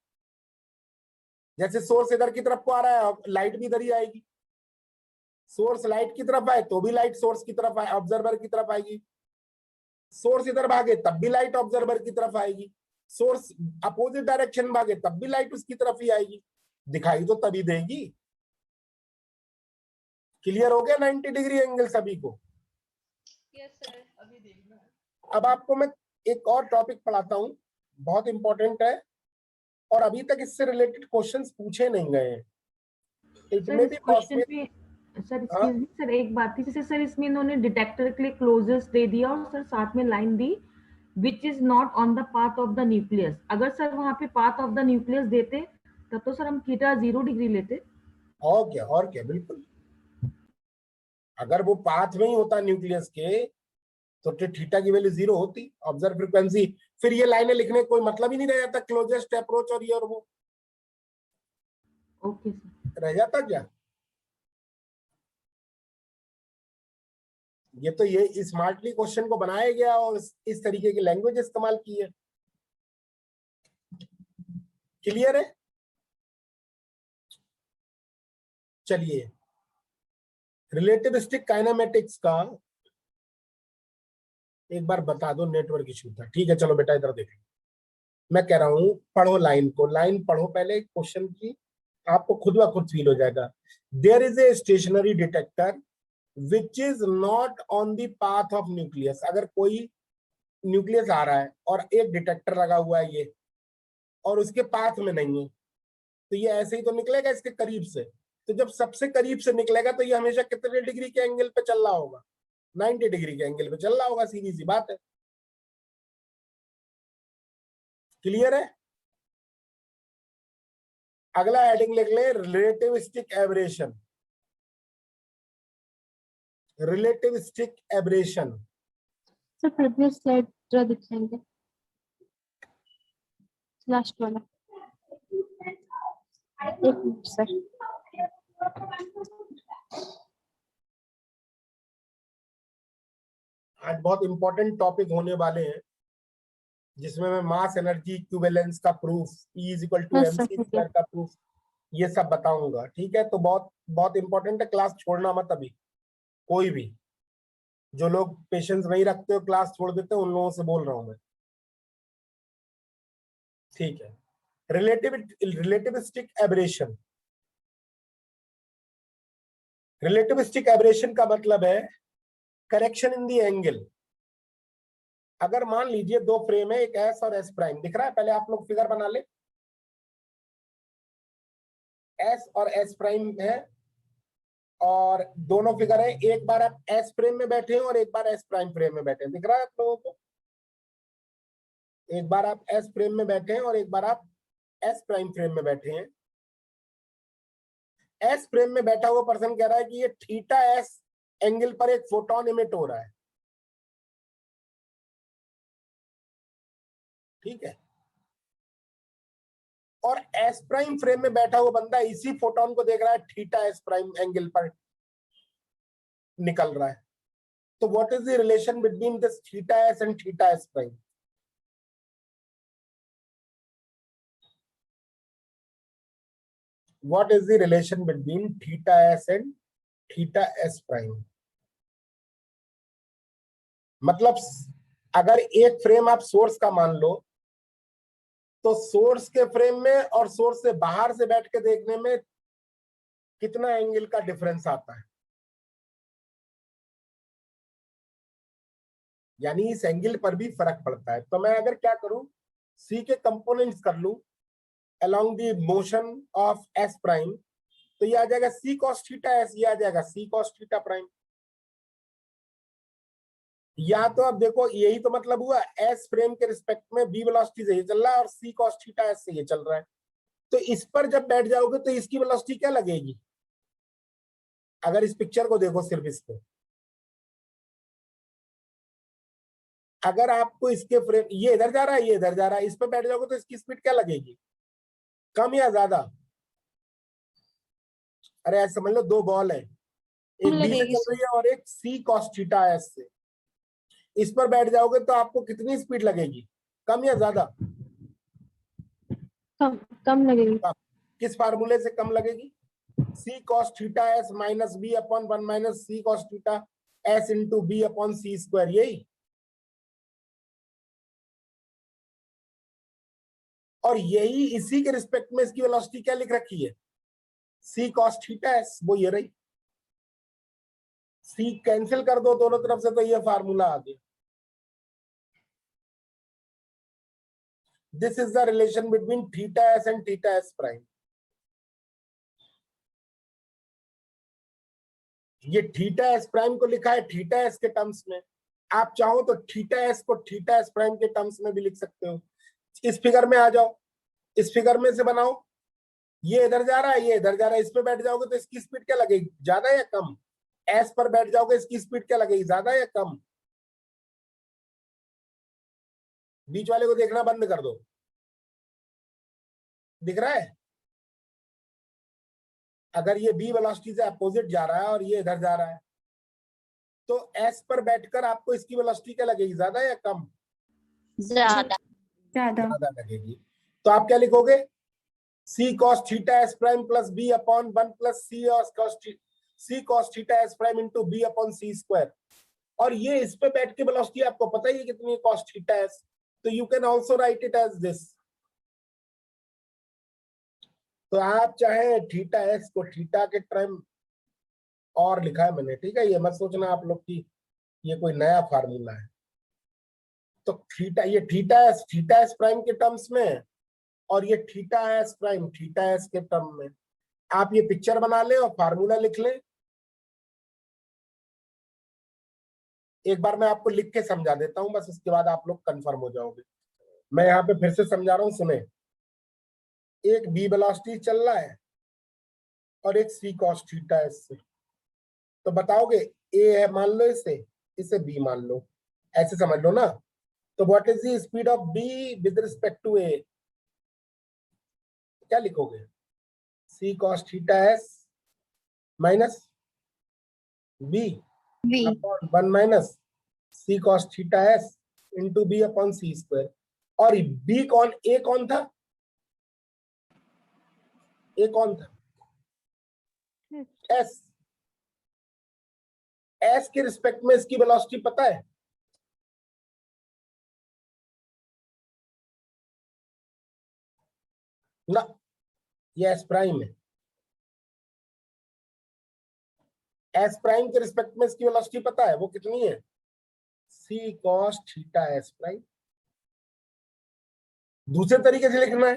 जैसे सोर्स इधर की तरफ को आ रहा है, लाइट भी इधर ही आएगी। सोर्स लाइट की तरफ आए तो भी लाइट सोर्स की तरफ आए, ऑब्जर्वर की तरफ आएगी। सोर्स इधर भागे तब भी लाइट ऑब्जर्वर की तरफ आएगी। सोर्स अपोजिट डायरेक्शन भागे तब भी लाइट उसकी तरफ ही आएगी। दिखाई तो तभी देगी। क्लियर हो गया 90 डिग्री एंगल सभी को? Yes sir. अब आपको मैं एक और टॉपिक पढ़ाता हूं, बहुत इंपॉर्टेंट है और अभी तक इससे रिलेटेड क्वेश्चंस पूछे नहीं गए हैं। सर इस क्वेश्चन में सर एक्सक्यूज मी सर, एक बात थी, जैसे सर इसमें इन्होंने डिटेक्टर के लिए क्लोजेस्ट दे दिया और सर साथ में line the which is not on the path of the nucleus. अगर सर वहां पे पाथ ऑफ द न्यूक्लियस देते तब तो सर हम थीटा 0 डिग्री लेते। और क्या बिल्कुल। अगर वो पाथ में ही होता न्यूक्लियस के तो थीटा की वैल्यू 0 होती, ऑब्जर्व फ्रीक्वेंसी। फिर ये लाइनें लिखने कोई मतलब ही नहीं रह जाता, क्लोजेस्ट अप्रोच और ये और वो। Okay sir. रह जाता क्या? ये तो ये स्मार्टली क्वेश्चन को बनाया गया और इस तरीके की लैंग्वेज इस्तेमाल की है। क्लियर है? चलिए, रिलेटिविस्टिक काइनेमेटिक्स का एक बार बता दो। नेटवर्क इशू था, ठीक है। चलो बेटा इधर देखो, मैं कह रहा हूं पढ़ो लाइन को। लाइन पढ़ो पहले क्वेश्चन की, आपको खुद ब खुद फील हो जाएगा। There is a stationary detector which is not on the path of nucleus. अगर कोई न्यूक्लियस आ रहा है और एक डिटेक्टर लगा हुआ है ये, और उसके पाथ में नहीं है, तो ये ऐसे ही तो निकलेगा इसके करीब से। तो जब सबसे करीब से निकलेगा तो ये हमेशा कितने डिग्री के एंगल पे चल रहा होगा? 90 डिग्री के एंगल पे चल रहा होगा, सीधी सी बात है। क्लियर है? अगला हेडिंग लिख ले, relativistic aberration. Relativistic aberration. Sir previous slide जरा दिखाएंगे, लास्ट वाला। एक मिनट सर। आज बहुत इंपॉर्टेंट टॉपिक होने वाले हैं जिसमें मैं मास एनर्जी इक्विवेलेंस का प्रूफ, E = mc² का प्रूफ, ये सब बताऊंगा। ठीक है? तो बहुत बहुत इंपॉर्टेंट है, क्लास छोड़ना मत अभी। कोई भी जो लोग पेशेंस नहीं रखते हो, क्लास छोड़ देते हो, उन लोगों से बोल रहा हूं मैं। ठीक है? Relativistic aberration. रिलेटिविस्टिक एब्रेशन का मतलब है करेक्शन इन द एंगल। अगर मान लीजिए दो फ्रेम है, एक एस और एस प्राइम दिख रहा है, पहले आप लोग फिगर बना ले। एस और एस प्राइम है और दोनों फिगर है, एक बार आप एस फ्रेम में बैठे हैं और एक बार एस प्राइम फ्रेम में बैठे हैं, दिख रहा है आप लोगों को? एक बार आप एस फ्रेम में बैठे हैं और एक बार आप एस प्राइम फ्रेम में बैठे हैं। एस फ्रेम में बैठा हुआ पर्सन कह रहा है कि ये थीटा एस एंगल पर एक फोटोन इमिट हो रहा है, ठीक है। और एस प्राइम फ्रेम में बैठा हुआ बंदा इसी फोटोन को देख रहा है, थीटा एस प्राइम एंगल पर निकल रहा है। तो what is the relation between this theta S and theta s prime? What is the relation between theta s and theta s prime? मतलब अगर एक फ्रेम आप सोर्स का मान लो तो सोर्स के फ्रेम में और सोर्स से बाहर से बैठ के देखने में कितना एंगल का डिफरेंस आता है, यानी इस एंगल पर भी फर्क पड़ता है। तो मैं अगर क्या करूं, सी के कंपोनेंट्स कर लूं along the motion of s prime, तो ये आ जाएगा c cos थीटा s, ये आ जाएगा c cos थीटा प्राइम। या तो अब देखो यही तो मतलब हुआ, s फ्रेम के रिस्पेक्ट में b वेलोसिटी से ये चल रहा है और c cos थीटा s से ये चल रहा है। तो इस पर जब बैठ जाओगे तो इसकी वेलोसिटी क्या लगेगी? अगर इस पिक्चर को देखो सिर्फ इसको, अगर आपको इसके फ्रेम, ये इधर जा रहा है ये इधर जा रहा है, इस पर बैठ जाओगे तो इसकी स्पीड क्या लगेगी, कम या ज्यादा? अरे ऐसे समझ लो दो बॉल है, एक बी से चल रही है और एक सी कॉस थीटा एस से। इस पर बैठ जाओगे तो आपको कितनी स्पीड लगेगी, कम या ज्यादा? कम लगेगी। किस फार्मूले से कम लगेगी? C cos theta s minus b upon 1 minus c cos theta s into b upon सी स्क्वायर, यही। और यही इसी के रिस्पेक्ट में इसकी वेलोसिटी क्या लिख रखी है, सी कॉस थीटा एस, वो ये रही। सी कैंसिल कर दो दोनों तरफ से तो ये फार्मूला आ गया। This is the relation between theta S and theta s prime. ये थीटा एस प्राइम को लिखा है थीटा एस के टर्म्स में, आप चाहो तो थीटा एस को थीटा एस प्राइम के टर्म्स में भी लिख सकते हो। इस फिगर में आ जाओ, इस फिगर में से बनाओ, ये इधर जा रहा है ये इधर जा रहा है, इस पे बैठ जाओगे तो इसकी स्पीड क्या लगेगी, ज्यादा या कम? एस पर बैठ जाओगे इसकी स्पीड क्या लगेगी, ज्यादा या कम? बीच वाले को देखना बंद कर दो, दिख रहा है? अगर ये बी वेलोसिटी से अपोजिट जा रहा है और ये इधर जा रहा है तो एस पर बैठकर आपको इसकी वेलोसिटी क्या लगेगी, ज्यादा या कम? ज्यादा। ज्यादा लगेगी। तो आप क्या लिखोगे, c cos theta s prime plus b upon 1 plus c cos theta s prime into b upon सी स्क्वायर। और ये इस पे बैठ के वेलोसिटी आपको पता ही है कितनी है, कॉस थीटा एस, तो you can also write it as this. तो आप चाहे थीटा एस को थीटा के टर्म और लिखा है मैंने, ठीक है, ये मत सोचना आप लोग की ये कोई नया फार्मूला है। तो थीटा, ये थीटा एस प्राइम के टर्म्स में और ये theta s prime theta S के टर्म में। आप ये पिक्चर बना ले और फार्मूला लिख ले। एक बार मैं आपको लिख के समझा देता हूं, बस उसके बाद आप लोग कंफर्म हो जाओगे। मैं यहाँ पे फिर से समझा रहा हूँ, सुने। एक बी वेलोसिटी चल रहा है और एक सी कॉस थीटा एस से, तो बताओगे ए है मान लो, इसे बी मान लो, ऐसे समझ लो ना। तो what is the speed of b with respect to a, क्या लिखोगे, c cos theta s minus b upon 1 minus c cos theta s into b upon सी स्क्वायर। और बी कौन, ए कौन था, ए कौन था, एस। एस के रिस्पेक्ट में इसकी वेलोसिटी पता है, ना, ये एस प्राइम है। एस प्राइम के रिस्पेक्ट में इसकी वेलोसिटी पता है वो कितनी है, सी कॉस थीटा एस प्राइम। दूसरे तरीके से लिखना है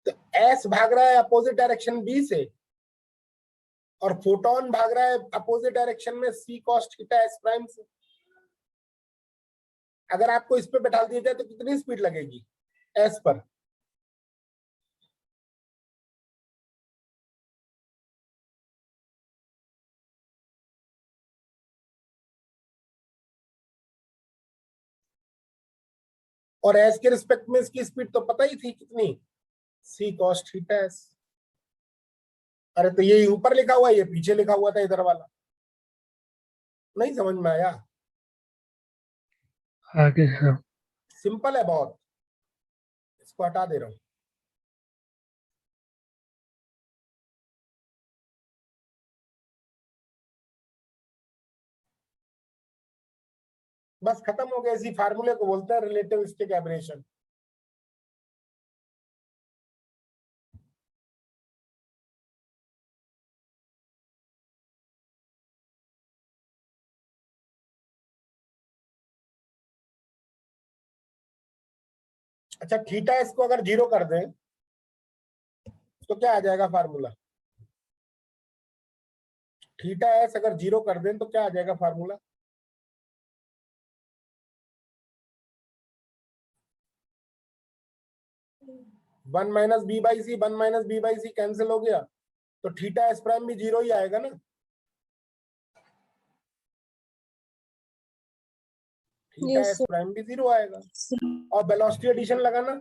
तो एस भाग रहा है अपोजिट डायरेक्शन बी से और फोटोन भाग रहा है अपोजिट डायरेक्शन में सी कॉस थीटा एस प्राइम से। अगर आपको इस पे बैठा दिया जाए तो कितनी स्पीड लगेगी एस पर? और एस के रिस्पेक्ट में इसकी स्पीड तो पता ही थी कितनी, सी कॉस थीटा एस। अरे तो ये ऊपर लिखा हुआ है, ये पीछे लिखा हुआ था इधर वाला, नहीं समझ में आया? आगे सर। सिंपल है बहुत, इसको हटा दे रहा हूं। बस खत्म हो गया। इसी फार्मूले को बोलते हैं रिलेटिविस्टिक एब्रेशन। अच्छा, थीटा एस को अगर 0 कर दें तो क्या आ जाएगा फार्मूला? थीटा एस अगर 0 कर दें तो क्या आ जाएगा formula? One minus B by C, 1 minus B by C cancel हो गया तो थीटा एस प्राइम भी 0 ही आएगा ना। थीटा एस प्राइम भी 0 आएगा। और वेलोसिटी एडिशन लगाना,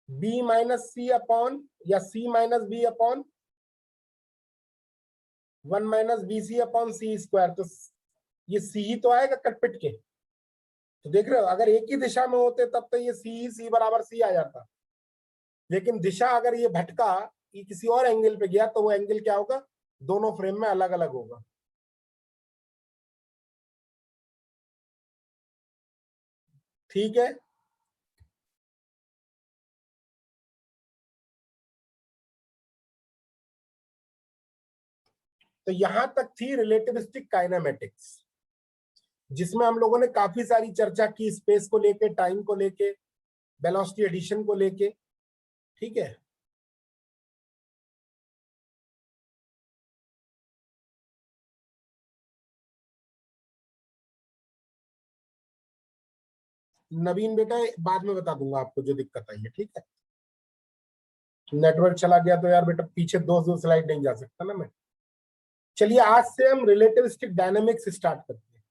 बी माइनस सी अपॉन या c minus b upon 1 minus b c upon सी स्क्वायर। तो ये सी ही तो आएगा कटपिट के। तो देख रहे हो, अगर एक ही दिशा में होते तब तो ये सी बराबर सी आ जाता, लेकिन दिशा अगर ये भटका, ये किसी और एंगल पे गया तो वो एंगल क्या होगा? दोनों फ्रेम में अलग अलग होगा। ठीक है, तो यहां तक थी रिलेटिविस्टिक काइनेमेटिक्स, जिसमें हम लोगों ने काफी सारी चर्चा की स्पेस को लेके, टाइम को लेके, वेलोसिटी एडिशन को लेके। ठीक है, नवीन बेटा बाद में बता दूंगा आपको जो दिक्कत आई है। ठीक है, नेटवर्क चला गया तो यार बेटा पीछे दो स्लाइड नहीं जा सकता ना मैं। चलिए आज से हम रिलेटिविस्टिक डायनेमिक्स स्टार्ट करते हैं।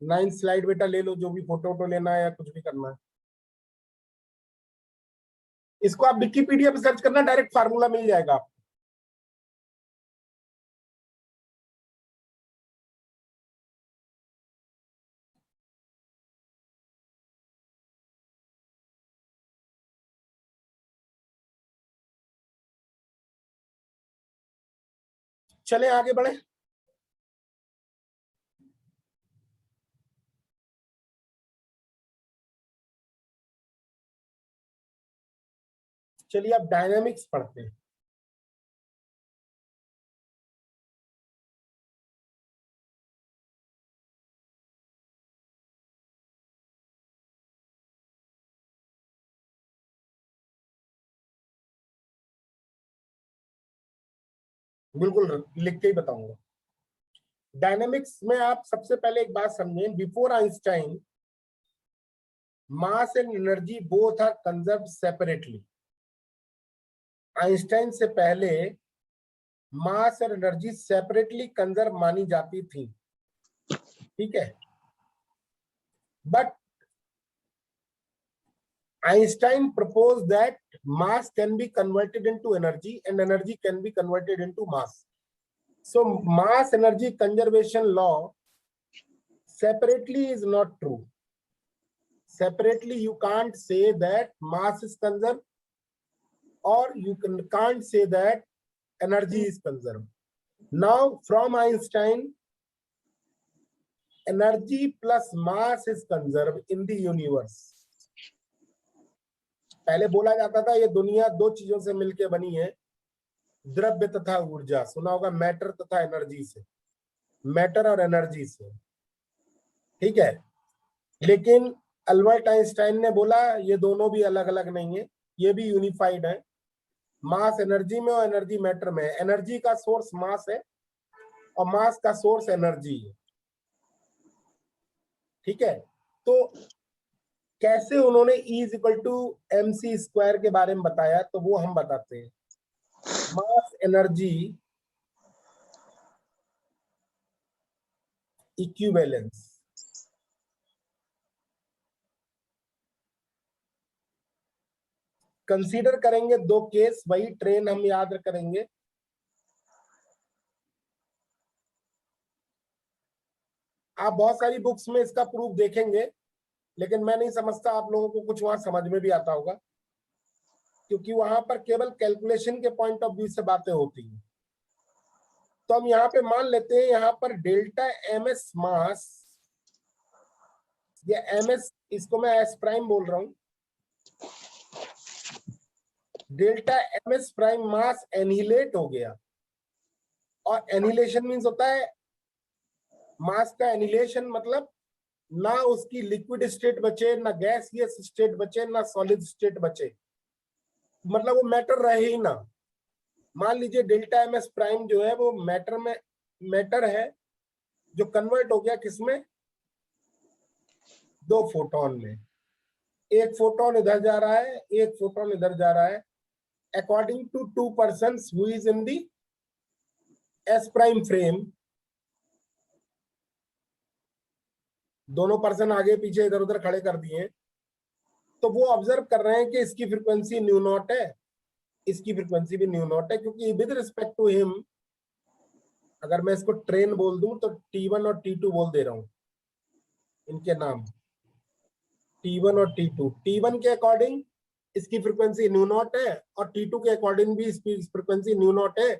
नाइन स्लाइड बेटा ले लो, जो भी फोटो वोटो लेना है या कुछ भी करना है। इसको आप विकिपीडिया पे सर्च करना, डायरेक्ट फार्मूला मिल जाएगा आपको। चले आगे बढ़े। चलिए अब डायनामिक्स पढ़ते हैं। बिल्कुल लिख के ही बताऊंगा। डायनामिक्स में आप सबसे पहले एक बात समझें, before Einstein mass and energy both are conserved separately. Einstein से पहले मास और एनर्जी सेपरेटली कंजर्व मानी जाती थी। ठीक है, but Einstein proposed that mass can be converted into energy and energy can be converted into mass. So mass energy conservation law separately is not true. Separately you can't say that mass is conserved or you can't say that energy is conserved. Now from Einstein, energy plus mass is conserved in the universe. पहले बोला जाता था ये दुनिया दो चीजों से मिलके बनी है, द्रव्य तथा ऊर्जा। सुना होगा मैटर तथा एनर्जी से, मैटर और एनर्जी से, ठीक है। लेकिन अल्बर्ट आइंस्टाइन ने बोला ये दोनों भी अलग अलग नहीं है, ये भी यूनिफाइड है। मास एनर्जी में और एनर्जी मैटर में। एनर्जी का सोर्स मास है और मास का सोर्स एनर्जी है, ठीक है। तो कैसे उन्होंने E is equal to mc square के बारे में बताया, तो वो हम बताते हैं। मास एनर्जी इक्विवेलेंस। कंसीडर करेंगे दो केस, वही ट्रेन हम याद करेंगे। आप बहुत सारी बुक्स में इसका प्रूफ देखेंगे, लेकिन मैं नहीं समझता आप लोगों को कुछ वहां समझ में भी आता होगा, क्योंकि वहां पर केवल कैलकुलेशन के पॉइंट ऑफ व्यू से बातें होती हैं। तो हम यहाँ पे मान लेते हैं, यहाँ पर डेल्टा एमएस मास, या एमएस, इसको मैं एस प्राइम बोल रहा हूं, डेल्टा एमएस प्राइम मास एनिहिलेट हो गया। और एनिहिलेशन मींस होता है मास का एनिहिलेशन, मतलब ना उसकी लिक्विड स्टेट बचे, ना गैसियस स्टेट बचे, ना सॉलिड स्टेट बचे, मतलब वो मैटर रहे ही ना। मान लीजिए डेल्टा एमएस प्राइम जो है वो मैटर में, मैटर है जो कन्वर्ट हो गया किसमें, दो फोटोन में। एक फोटोन इधर जा रहा है, एक फोटोन इधर जा रहा है, according to two persons who is in the S prime frame. दोनों पर्सन आगे पीछे इधर उधर खड़े कर दिए, तो वो ऑब्जर्व कर रहे हैं कि इसकी फ्रीक्वेंसी न्यू नॉट है, इसकी फ्रीक्वेंसी भी न्यू नॉट है, क्योंकि विद रिस्पेक्ट टू हिम, अगर मैं इसको ट्रेन बोल दूं तो T1 और T2 बोल दे रहा हूं इनके नाम, T1 और T2। T1 के अकॉर्डिंग इसकी फ्रीक्वेंसी न्यू नॉट है और T2 के अकॉर्डिंग भी इसकी फ्रीक्वेंसी न्यू नॉट है,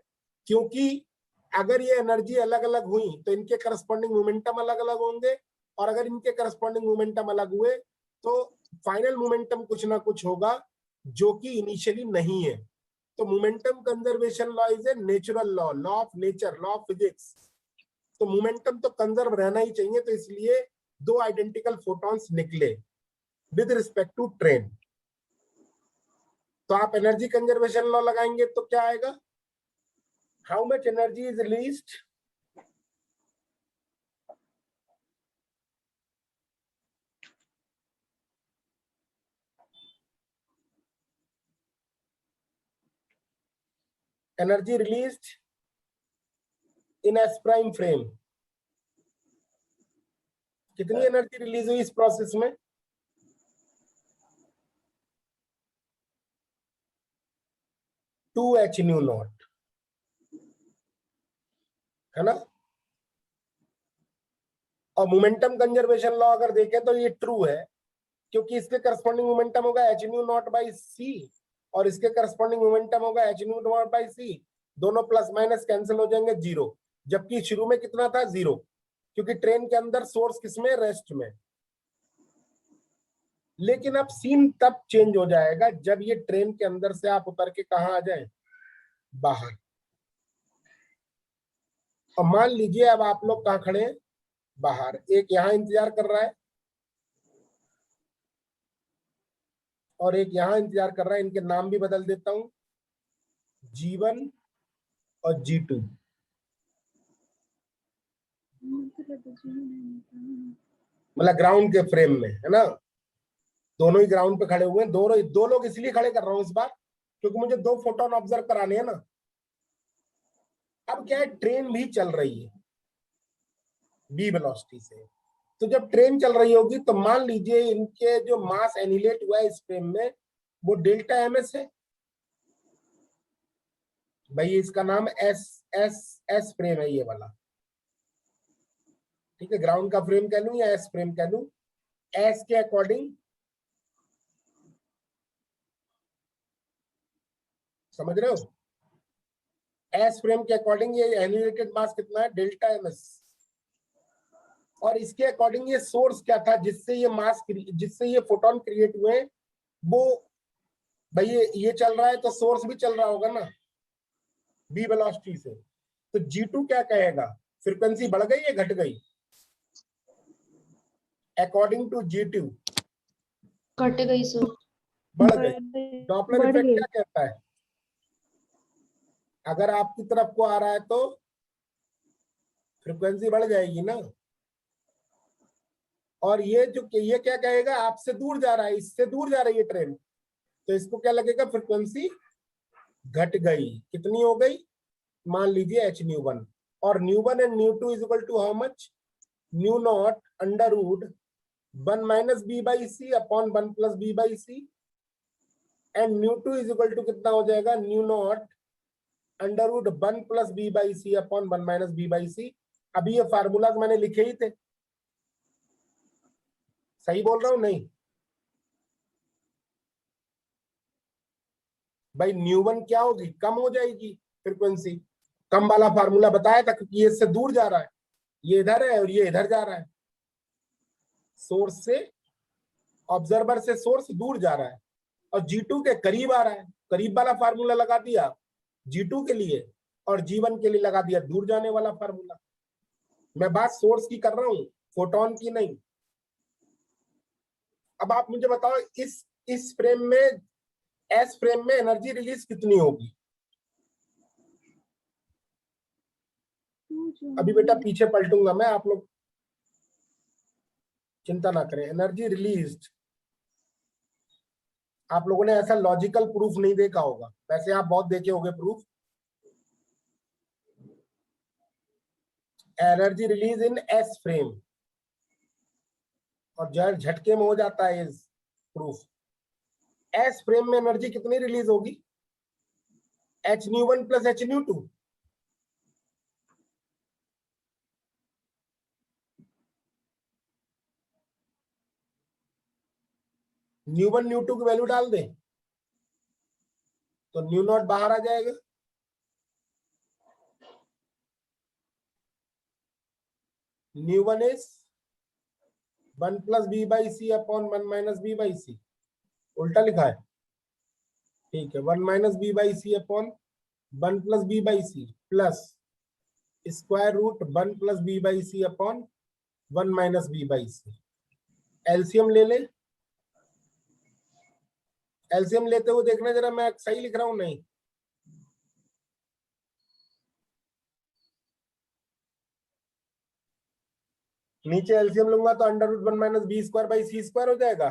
क्योंकि अगर ये एनर्जी अलग अलग हुई तो इनके करस्पॉन्डिंग मोमेंटम अलग अलग होंगे, और अगर इनके करस्पॉन्डिंग मोमेंटम अलग हुए तो फाइनल मोमेंटम कुछ ना कुछ होगा जो कि इनिशियली नहीं है। तो momentum conservation law is a natural law, law of nature, law of physics. तो मोमेंटम तो कंजर्व रहना ही चाहिए, तो इसलिए दो आइडेंटिकल फोटॉन्स निकले विद रिस्पेक्ट टू ट्रेन। तो आप एनर्जी कंजर्वेशन लॉ लगाएंगे तो क्या आएगा, how much energy is released, energy released in S prime frame. कितनी एनर्जी रिलीज हुई इस प्रोसेस में, 2h न्यू नॉट, है ना। और मोमेंटम कंजर्वेशन लॉ अगर देखें तो ये ट्रू है, क्योंकि इसके करस्पॉन्डिंग मोमेंटम होगा h new naught by c, और इसके करस्पॉन्डिंग मोमेंटम होगा h new naught by c। दोनों प्लस माइनस कैंसिल हो जाएंगे, जीरो। जबकि शुरू में कितना था, जीरो, क्योंकि ट्रेन के अंदर सोर्स किसमें, रेस्ट में। लेकिन अब सीन तब चेंज हो जाएगा जब ये ट्रेन के अंदर से आप उतर के कहां आ जाए, बाहर। और मान लीजिए अब आप लोग कहां खड़े हैं, बाहर। एक यहां इंतजार कर रहा है और एक यहां इंतजार कर रहा है। इनके नाम भी बदल देता हूं, G1 और G2। मतलब ग्राउंड के फ्रेम में, है ना। दोनों ही ग्राउंड पे खड़े हुए हैं। दो लोग इसलिए खड़े कर रहा हूं इस बार क्योंकि मुझे दो फोटोन ऑब्जर्व कराने हैं ना। अब क्या है, ट्रेन भी चल रही है b वेलोसिटी से। तो जब ट्रेन चल रही होगी तो मान लीजिए इनके जो मास एनिहिलेट हुआ है इस फ्रेम में वो डेल्टा एमएस है। भाई इसका नाम एस फ्रेम है, ये वाला, ठीक है। ग्राउंड का फ्रेम कह लूं या एस फ्रेम कह लूं, एस के अकॉर्डिंग, समझ रहे हो, एस फ्रेम के अकॉर्डिंग ये एनिहिलेटेड मास कितना है, डेल्टा एमएस। और इसके अकॉर्डिंग ये सोर्स क्या था जिससे ये मास, जिससे ये फोटोन क्रिएट हुए, वो भाई ये चल रहा है तो सोर्स भी चल रहा होगा ना b वेलोसिटी से, तो G2 क्या कहेगा, फ्रीक्वेंसी बढ़ गई या घट गई? अकॉर्डिंग टू G2 घट गई सर। बढ़ गई। डॉपलर बढ़ इफेक्ट गई। क्या कहता है, अगर आपकी तरफ को आ रहा है तो फ्रीक्वेंसी बढ़ जाएगी ना, और ये क्या कहेगा, आपसे दूर जा रहा है, इससे दूर जा रही है ट्रेन, तो इसको क्या लगेगा, फ्रीक्वेंसी घट गई। कितनी हो गई, मान लीजिए h ν1, और ν1 and ν2 is equal to how much, ν0 under root 1 minus B by c upon 1 plus B by c, and ν2 is equal to कितना हो जाएगा, ν0 under root 1 plus B by c upon 1 minus B by c. अभी ये फार्मूलाज मैंने लिखे ही थे, सही बोल रहा हूं नहीं? भाई ν1 क्या होगी, कम हो जाएगी फ्रीक्वेंसी, कम वाला फार्मूला बताया था, क्योंकि ये इससे दूर जा रहा है, ये इधर है और ये इधर जा रहा है, सोर्स से, ऑब्जर्वर से सोर्स दूर जा रहा है, और G2 के करीब आ रहा है, करीब वाला फार्मूला लगा दिया G2 के लिए, और G1 के लिए लगा दिया दूर जाने वाला फार्मूला। मैं बात सोर्स की कर रहा हूं, फोटोन की नहीं। अब आप मुझे बताओ, इस फ्रेम में, एस फ्रेम में एनर्जी रिलीज कितनी होगी? अभी बेटा पीछे पलटूंगा मैं, आप लोग चिंता ना करें। एनर्जी रिलीज्ड, आप लोगों ने ऐसा लॉजिकल प्रूफ नहीं देखा होगा, वैसे आप बहुत देखे होंगे प्रूफ। एनर्जी रिलीज इन एस फ्रेम, और जो झटके में हो जाता है इस प्रूफ। एस फ्रेम में एनर्जी कितनी रिलीज होगी, h ν1 प्लस h ν2। ν1 ν2 की वैल्यू डाल दें तो ν0 बाहर आ जाएगा, ν1 is 1 plus B by c upon 1 minus B by c, उल्टा लिखा है, ठीक है, 1 minus B by c upon 1 plus B by c plus square root 1 plus B by c upon 1 minus B by c. LCM ले ले, एलसीएम लेते हुए देखना जरा मैं सही लिख रहा हूं नहीं। नीचे एलसीएम लूंगा तो under root 1 minus B square by C square हो जाएगा,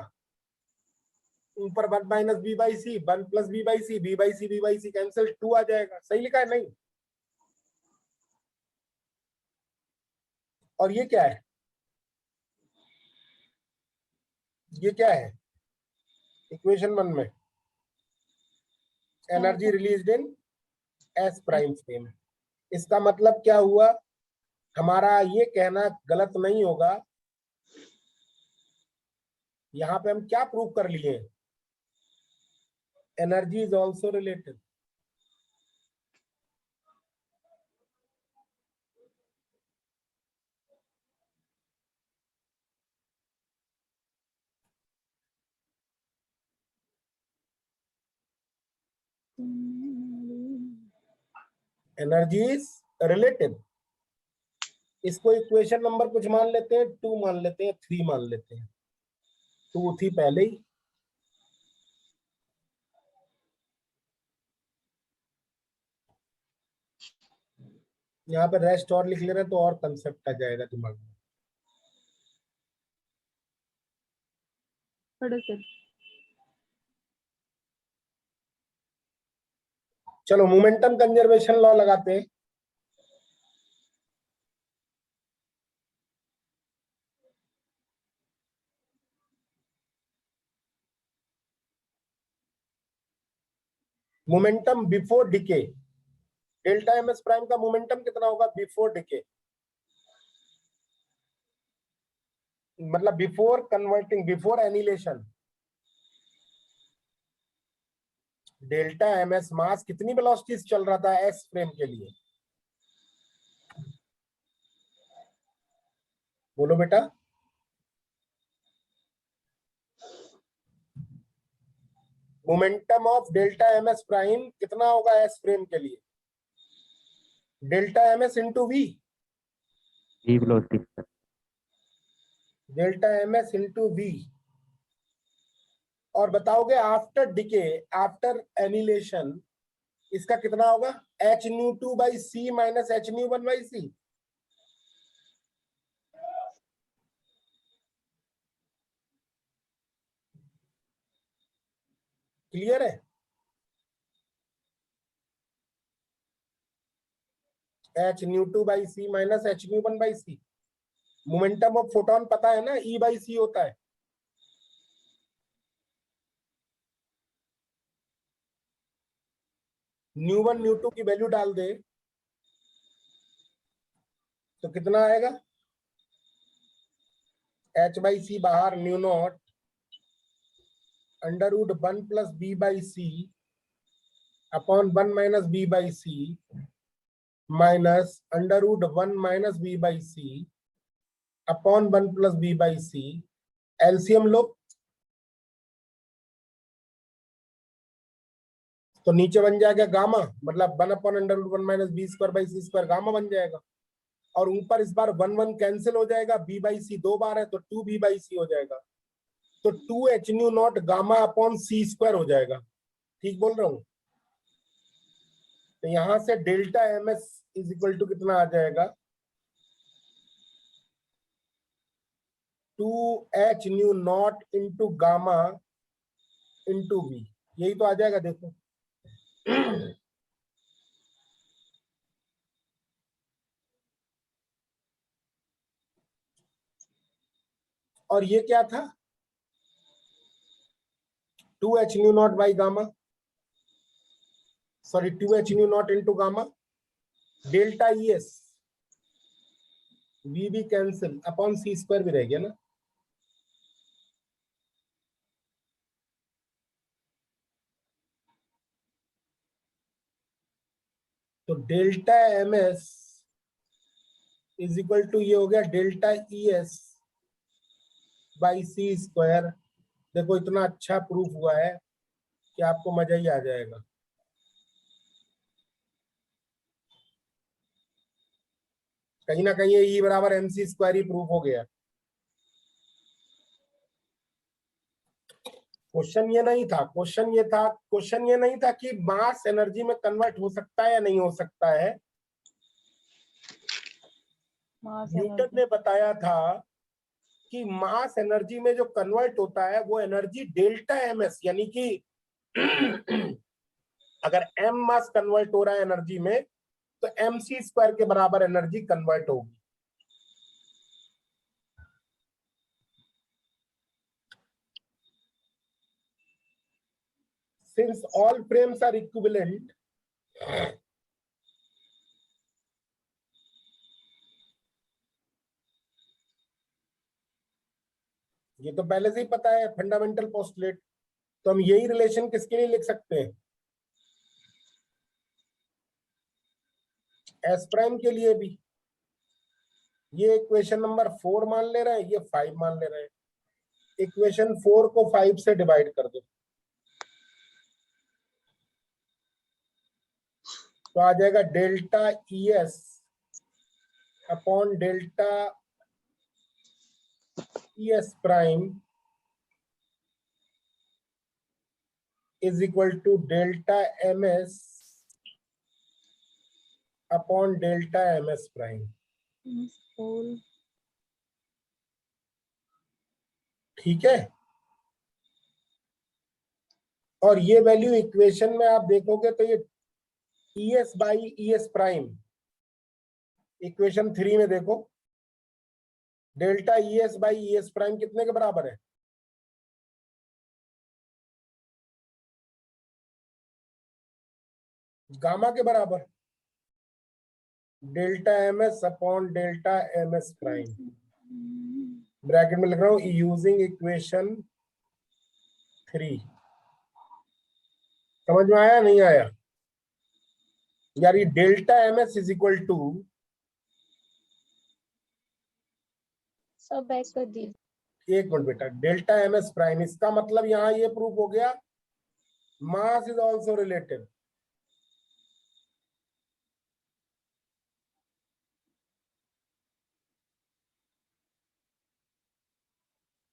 ऊपर 1 minus B by C, 1 plus B by C, B by C, B by C cancel, 2 आ जाएगा। सही लिखा है नहीं? और ये क्या है, ये क्या है इक्वेशन 1 में, energy released in S prime frame. इसका मतलब क्या हुआ, हमारा ये कहना गलत नहीं होगा, यहां पे हम क्या प्रूव कर लिए, energy is also related. Energy is related. इसको इक्वेशन नंबर कुछ मान लेते हैं, 2 मान लेते हैं, 3 मान लेते हैं, 2 थी पहले ही। यहाँ पे रेस्ट और लिख ले रहे हैं तो और कंसेप्ट आ जाएगा दिमाग में। पढ़ो सर। चलो मोमेंटम कंजर्वेशन लॉ लगाते हैं। Momentum before decay, delta M S prime का मोमेंटम कितना होगा बिफोर डिके, मतलब before converting, before annihilation. Delta M s mass कितनी वेलोसिटी से चल रहा था एस फ्रेम के लिए, बोलो बेटा। Momentum of delta M S prime कितना होगा एस फ्रेम के लिए? Delta M s into v, V velocity sir. Delta M s into v. और बताओगे आफ्टर डिके, आफ्टर एनिलेशन इसका कितना होगा? H nu 2 by c minus h nu 1 by c. Clear है? H nu 2 by c minus h nu 1 by c. Momentum of photon पता है ना, ई बाई सी होता है। न्यू 1 न्यू 2 की वैल्यू डाल दे तो कितना आएगा? एच बाई सी बाहर, nu naught under root 1 plus B by c upon 1 minus B by c minus under root 1 minus B by c upon 1 plus B by c. LCM लो तो नीचे बन जाएगा गामा, मतलब 1 upon under root 1 minus B square by C square gamma बन जाएगा। और ऊपर इस बार 1 1 कैंसिल हो जाएगा, बी बाई सी 2 बार है तो 2 बी बाई सी हो जाएगा। तो 2 H nu naught gamma upon सी स्क्वायर हो जाएगा। ठीक बोल रहा हूं? तो यहां से delta M S is equal to कितना आ जाएगा? 2 H nu naught into gamma into B. यही तो आ जाएगा, देखो। और ये क्या था? 2 H nu naught by gamma, sorry 2 H nu naught into gamma delta E S, V भी कैंसिल अपॉन सी स्क्वायर भी रह गया ना। तो delta M S is equal to ये हो गया delta E S by C square. देखो इतना अच्छा प्रूफ हुआ है कि आपको मजा ही आ जाएगा। कहीं ना कहीं ई बराबर एम सी स्क्वायर ही प्रूफ हो गया। क्वेश्चन ये नहीं था, क्वेश्चन ये नहीं था कि मास एनर्जी में कन्वर्ट हो सकता है या नहीं हो सकता है। न्यूटन ने बताया था कि मास एनर्जी में जो कन्वर्ट होता है वो एनर्जी डेल्टा एम एस, यानी कि अगर एम मास कन्वर्ट हो रहा है एनर्जी में तो एम सी स्क्वायर के बराबर एनर्जी कन्वर्ट होगी। Since all frames are equivalent, ये तो पहले से ही पता है, फंडामेंटल पोस्टुलेट। तो हम यही रिलेशन किसके लिए लिख सकते हैं? एस प्राइम के लिए भी। ये इक्वेशन नंबर 4 मान ले रहे हैं, ये 5 मान ले रहे हैं। इक्वेशन 4 को 5 से डिवाइड कर दो तो आ जाएगा delta E S upon delta E S prime is equal to delta M S upon delta M S prime. ठीक है। और ये वैल्यू इक्वेशन में आप देखोगे तो ये E S by E S prime, equation 3 में देखो delta E S by E S prime कितने के बराबर है? गामा के बराबर, delta M S upon delta M S prime. Bracket में लिख रहा हूं यूजिंग इक्वेशन 3। समझ में आया नहीं आया? यार ये delta M S is equal to, सब बैक कर दी। एक मिनट बेटा, डेल्टा एम एस प्राइम, इसका मतलब यहाँ ये प्रूफ हो गया mass is also relative.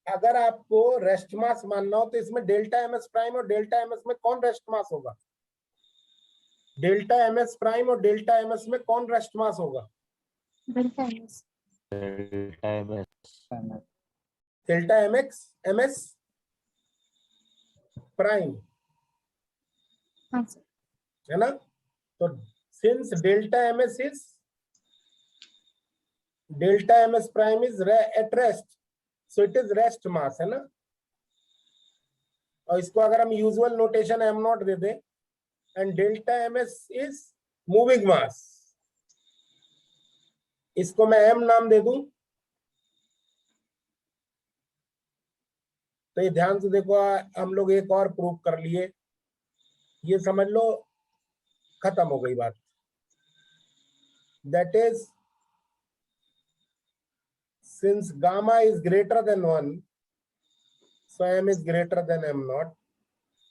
अगर आपको रेस्ट मास मानना हो तो इसमें डेल्टा एम एस प्राइम और डेल्टा एम एस में कौन रेस्ट मास होगा? डेल्टा एम एस प्राइम और डेल्टा एम एस में कौन रेस्ट मास होगा? Delta MS. Delta M S prime, हाँ सर। है ना? तो since delta M S prime is at rest, so it is rest mass, है ना? और इसको अगर हम यूजुअल नोटेशन एम नॉट दे दें, and delta M S is moving मास, इसको मैं एम नाम दे दूं, तो ये ध्यान से देखो, हम लोग एक और प्रूव कर लिए, ये समझ लो खत्म हो गई बात। That is since gamma is greater than 1, so M is greater than M naught.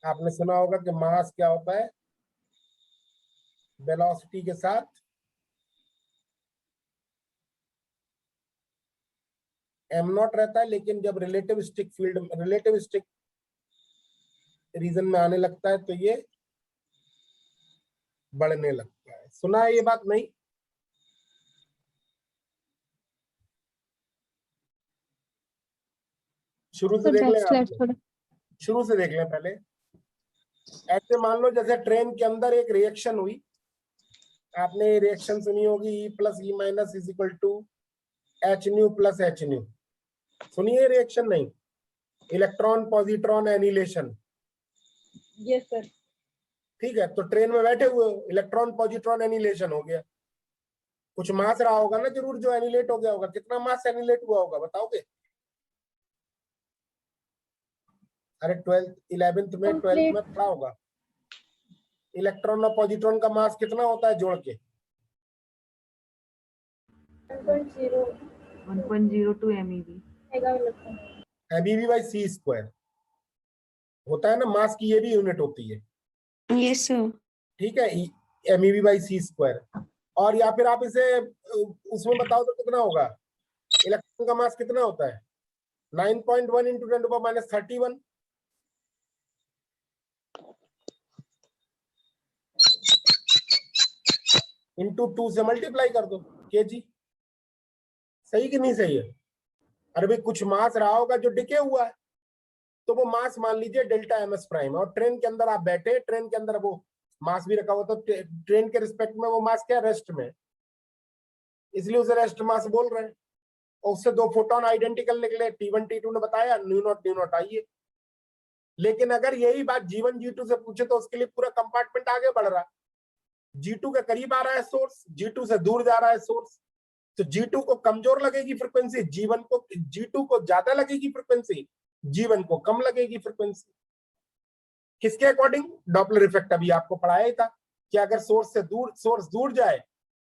आपने सुना होगा कि मास क्या होता है? वेलोसिटी के साथ एम नॉट रहता है, लेकिन जब रिलेटिविस्टिक रीजन में आने लगता है तो ये बढ़ने लगता है। सुना है ये बात? नहीं? शुरू से देख लें, शुरू से देख लें पहले। ऐसे मान लो जैसे ट्रेन के अंदर एक रिएक्शन हुई, आपने रिएक्शन सुनी होगी, E plus E minus is equal to H nu plus H nu. सुनिए रिएक्शन? नहीं, electron positron annihilation. Yes sir. ठीक है, तो ट्रेन में बैठे हुए हो, इलेक्ट्रॉन पॉजिट्रॉन एनिलेशन हो गया, कुछ मास रहा होगा ना जरूर जो एनिलेट हो गया होगा। कितना मास एनिलेट हुआ होगा बताओगे? अरे 11th में 12th में पढ़ा होगा, इलेक्ट्रॉन और पॉजिट्रॉन का मास कितना होता है जोड़ के? 1.02 MeV MeV by C square होता है ना, मास की ये भी यूनिट होती है। Yes sir. ठीक है, MeV बाई C स्क्वायर। और या फिर आप इसे उसमें बताओ तो कितना होगा? इलेक्ट्रॉन का मास कितना होता है? 9.1 इंटू 10⁻31। इंटू 2 से मल्टीप्लाई कर दो kg। सही कि नहीं सही है? अरे भाई कुछ मास रहा होगा जो डिके हुआ है, तो वो मास मान लीजिए डेल्टा एम एस प्राइम। और ट्रेन के अंदर आप बैठे, ट्रेन के अंदर वो मास भी रखा हुआ, तो ट्रेन के रिस्पेक्ट में वो मास क्या रेस्ट में, इसलिए उसे रेस्ट मास बोल रहे हैं। और उससे दो फोटोन आइडेंटिकल निकले, T1 T2 ने बताया, न्यू नॉट आइए। लेकिन अगर यही बात G1 G2 से पूछे तो उसके लिए पूरा कंपार्टमेंट आगे बढ़ रहा है। G2 के करीब आ रहा है सोर्स, G2 से दूर जा रहा है सोर्स, तो G2 को कमजोर लगेगी फ्रिक्वेंसी, G2 को ज्यादा लगेगी फ्रिक्वेंसी, G1 को कम लगेगी फ्रिक्वेंसी। किसके अकॉर्डिंग? डॉपलर इफेक्ट अभी आपको पढ़ाया ही था कि अगर सोर्स दूर जाए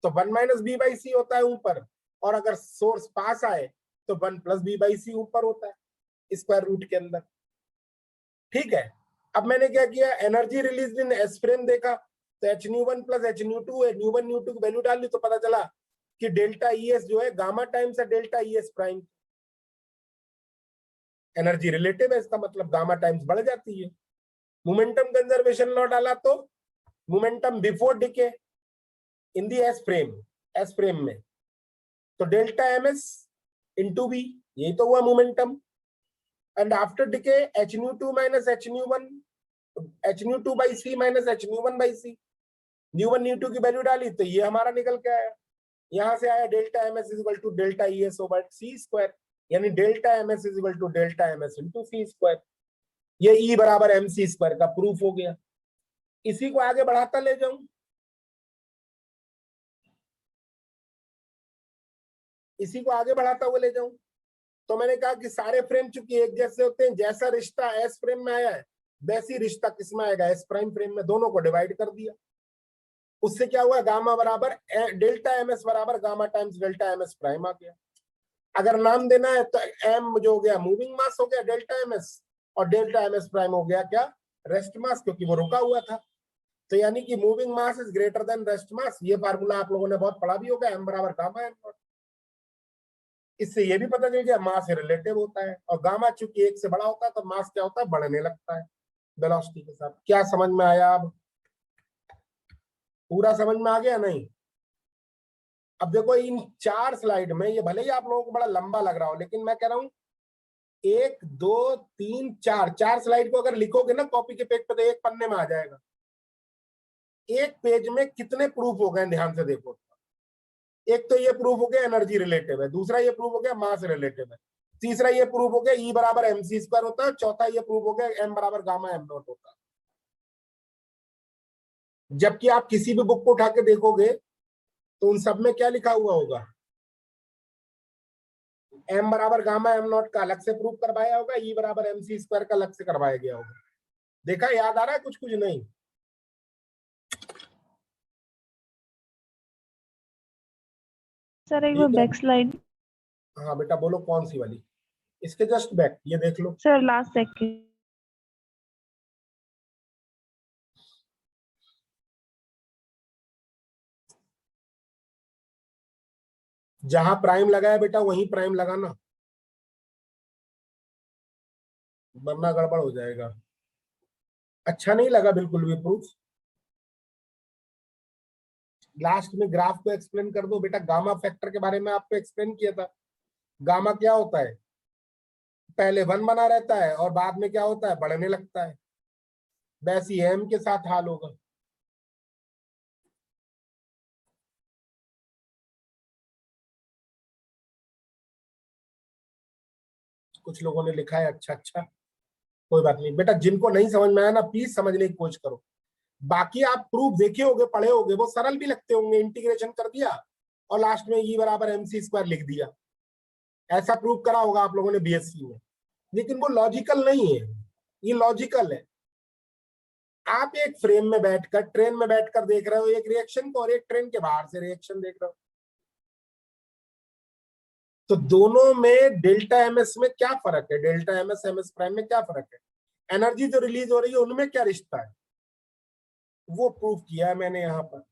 तो 1 - b/c होता है ऊपर, और अगर सोर्स पास आए तो 1 + b/c ऊपर होता है स्क्वायर रूट के अंदर। ठीक है, अब मैंने क्या किया, एनर्जी रिलीज इन एस फ्रेम देखा, तो hν1 + hν2 है, ν1 ν2 की वैल्यू डाल ली तो पता चला कि डेल्टा ES जो है गामा टाइम्स है delta ES prime. Energy relative है, इसका मतलब गामा टाइम्स बढ़ जाती है। मोमेंटम कंजर्वेशन लॉ डाला तो momentum before decay in the S frame में, तो डेल्टा MS इंटू V, यही तो हुआ momentum. And after decay hν2 - hν1, hν2/c - hν1/c, ν1 ν2 की वैल्यू डाली तो ये हमारा निकल के आया, यहां से आया delta MS = delta ES over C square, यानी delta MS = delta MS into C square. ये E बराबर MC स्क्वायर का प्रूफ हो गया। इसी को आगे बढ़ाता ले जाऊं, इसी को आगे बढ़ाता हुआ ले जाऊं, तो मैंने कहा कि सारे फ्रेम चूंकि एक जैसे होते हैं, जैसा रिश्ता एस फ्रेम में आया है वैसी रिश्ता किसमें आएगा, एस प्राइम फ्रेम में। दोनों को डिवाइड कर दिया, उससे क्या हुआ, गामा बराबर डेल्टा MS बराबर gamma times delta MS prime आ गया। अगर नाम देना है तो एम जो हो गया मूविंग मास हो गया डेल्टा MS, और डेल्टा MS प्राइम हो गया क्या, रेस्ट मास, क्योंकि वो रुका हुआ था। तो यानी कि moving mass is greater then rest mass. ये फार्मूला आप लोगों ने बहुत पढ़ा भी होगा, m बराबर गामा एम नॉट। इससे ये भी पता चल गया मास से रिलेटिव होता है, और गामा चूंकि 1 से बड़ा होता है तो मास क्या होता है, बढ़ने लगता है वेलोसिटी के साथ। क्या समझ में आया? अब पूरा समझ में आ गया? नहीं? अब देखो इन 4 स्लाइड में, ये भले ही आप लोगों को बड़ा लंबा लग रहा हो, लेकिन मैं कह रहा हूं 1 2 3 4 स्लाइड को अगर लिखोगे ना कॉपी के पेज पे तो एक पन्ने में आ जाएगा। एक पेज में कितने प्रूफ हो गए ध्यान से देखो। एक तो ये प्रूफ हो गया एनर्जी रिलेटिव है, दूसरा ये प्रूफ हो गया मास रिलेटिव है, तीसरा ये प्रूफ हो गया E बराबर mc स्क्वायर होता है, चौथा ये प्रूफ हो गया m बराबर गामा m नॉट होता है। जबकि आप किसी भी बुक को उठा के देखोगे तो उन सब में क्या लिखा हुआ होगा, m बराबर गामा m नॉट का अलग से प्रूफ करवाया होगा, E बराबर mc स्क्वायर का अलग से करवाया गया होगा। देखा, याद आ रहा है कुछ कुछ नहीं? सर एक बार ठीक है। Back slide. हाँ बेटा बोलो, कौन सी वाली? इसके जस्ट बैक, ये देख लो। Sir last second. जहां प्राइम लगा है बेटा वहीं प्राइम लगाना, वरना गड़बड़ हो जाएगा। अच्छा नहीं लगा बिल्कुल भी प्रूफ? लास्ट में ग्राफ को एक्सप्लेन कर दो बेटा। गामा फैक्टर के बारे में आपको एक्सप्लेन किया था। गामा क्या होता है, पहले 1 बना रहता है और बाद में क्या होता है, बढ़ने लगता है। वैसे एम के साथ हाल होगा। कुछ लोगों ने लिखा है अच्छा अच्छा, कोई बात नहीं बेटा। जिनको नहीं समझ में आया ना प्लीज समझने की कोशिश करो। बाकी आप प्रूफ देखे होंगे, पढ़े होंगे, वो सरल भी लगते होंगे। इंटीग्रेशन कर दिया और लास्ट में E बराबर mc स्क्वायर लिख दिया, ऐसा प्रूफ करा होगा आप लोगों ने बीएससी में। लेकिन वो लॉजिकल नहीं है, ये लॉजिकल है। आप एक फ्रेम में बैठकर, ट्रेन में बैठकर देख रहे हो एक रिएक्शन को, और एक ट्रेन के बाहर से रिएक्शन देख रहे हो, तो दोनों में डेल्टा एमएस में क्या फर्क है, डेल्टा एमएस एमएस प्राइम में क्या फर्क है, एनर्जी जो रिलीज हो रही है उनमें क्या रिश्ता है, वो प्रूफ किया है मैंने यहाँ पर।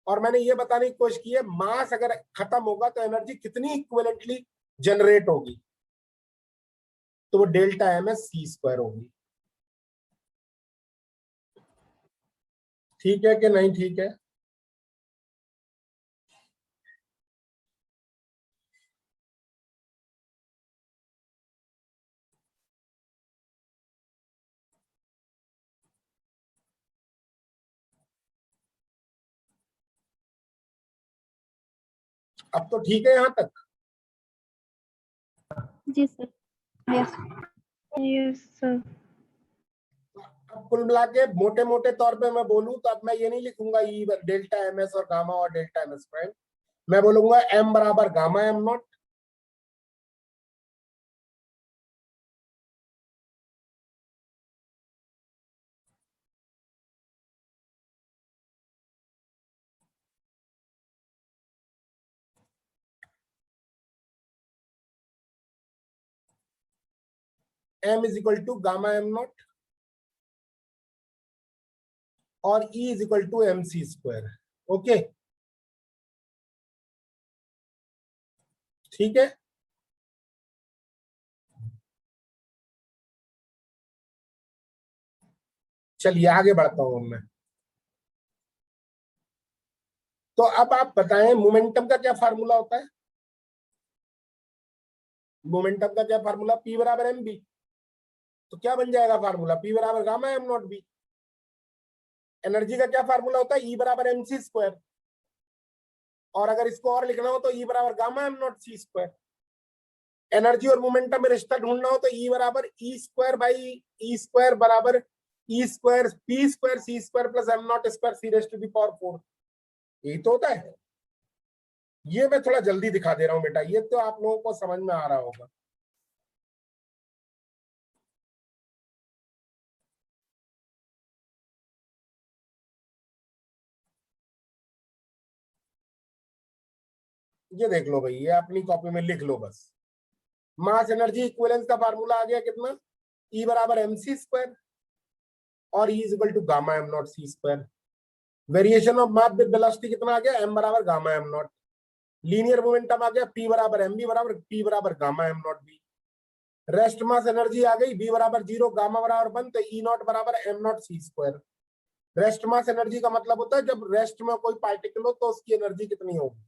और मैंने ये बताने की कोशिश की है मास अगर खत्म होगा तो एनर्जी कितनी इक्विवेलेंटली जनरेट होगी, तो वो डेल्टा एमएस सी स्क्वायर होगी। ठीक है कि नहीं? ठीक है। अब तो ठीक है यहाँ तक? जी सर। Yes yes sir. अब कुल मिला के मोटे मोटे तौर पे मैं बोलूं तो अब मैं ये नहीं लिखूंगा ई डेल्टा एमएस और गामा और डेल्टा एमएस प्राइम, मैं बोलूंगा m बराबर gamma m naught m is equal to gamma m naught और E is equal to mc square. Okay ठीक है। चलिए आगे बढ़ता हूं मैं। तो अब आप बताएं मोमेंटम का क्या फार्मूला होता है? मोमेंटम का क्या फार्मूला? P बराबर mb। तो क्या बन जाएगा फार्मूला? P बराबर gamma m not b। Energy का क्या फार्मूला होता है? E बराबर mc स्क्वायर। और अगर इसको और लिखना हो तो E बराबर gamma m naught c square. Energy और मोमेंटम में रिश्ता ढूंढना हो तो E बराबर E square by E square बराबर E square P square C square plus m naught square C raise to the power 4। यही तो होता है। ये मैं थोड़ा जल्दी दिखा दे रहा हूं बेटा, ये तो आप लोगों को समझ में आ रहा होगा। ये देख लो भाई, ये अपनी कॉपी में लिख लो बस। मास एनर्जी इक्विवेलेंस का फार्मूला आ गया कितना? E बराबर mc स्क्वायर और E is equal to gamma M naught C square. Variation of mass with velocity कितना आ गया, m बराबर gamma M naught. Linear momentum आ गया P बराबर mb बराबर P बराबर gamma M naught b. Rest mass energy आ गई B बराबर 0 गामा बराबर 1 तो E नॉट बराबर m not C square. Rest mass energy का मतलब होता है जब रेस्ट में कोई पार्टिकल हो तो उसकी एनर्जी कितनी होगी।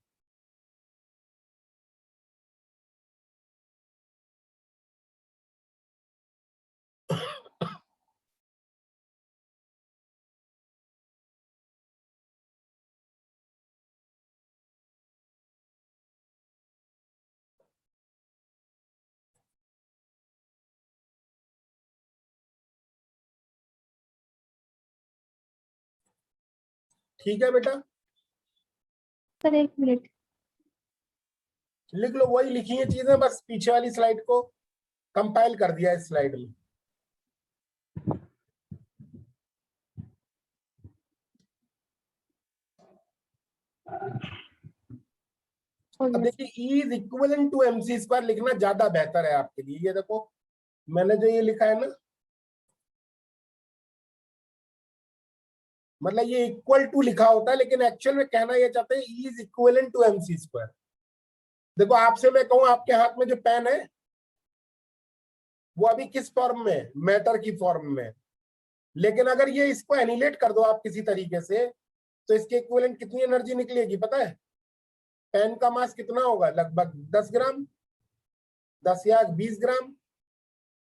ठीक है बेटा, सर 1 मिनट। लिख लो, वही लिखी है चीजें, बस पीछे वाली स्लाइड को कंपाइल कर दिया इस स्लाइड में। अब देखिए E is equivalent to mc square लिखना ज्यादा बेहतर है आपके लिए। ये देखो मैंने जो ये लिखा है ना, मतलब ये इक्वल टू लिखा होता है लेकिन एक्चुअल में कहना ये चाहते हैं E is equivalent to mc square. देखो आपसे मैं कहूं आपके हाथ में जो पेन है वो अभी किस फॉर्म में, मैटर की फॉर्म में, लेकिन अगर ये इसको एनिलेट कर दो आप किसी तरीके से तो इसके इक्विवेलेंट कितनी एनर्जी निकलेगी पता है। पेन का मास कितना होगा, लगभग 10 ग्राम, 10 या 20 ग्राम,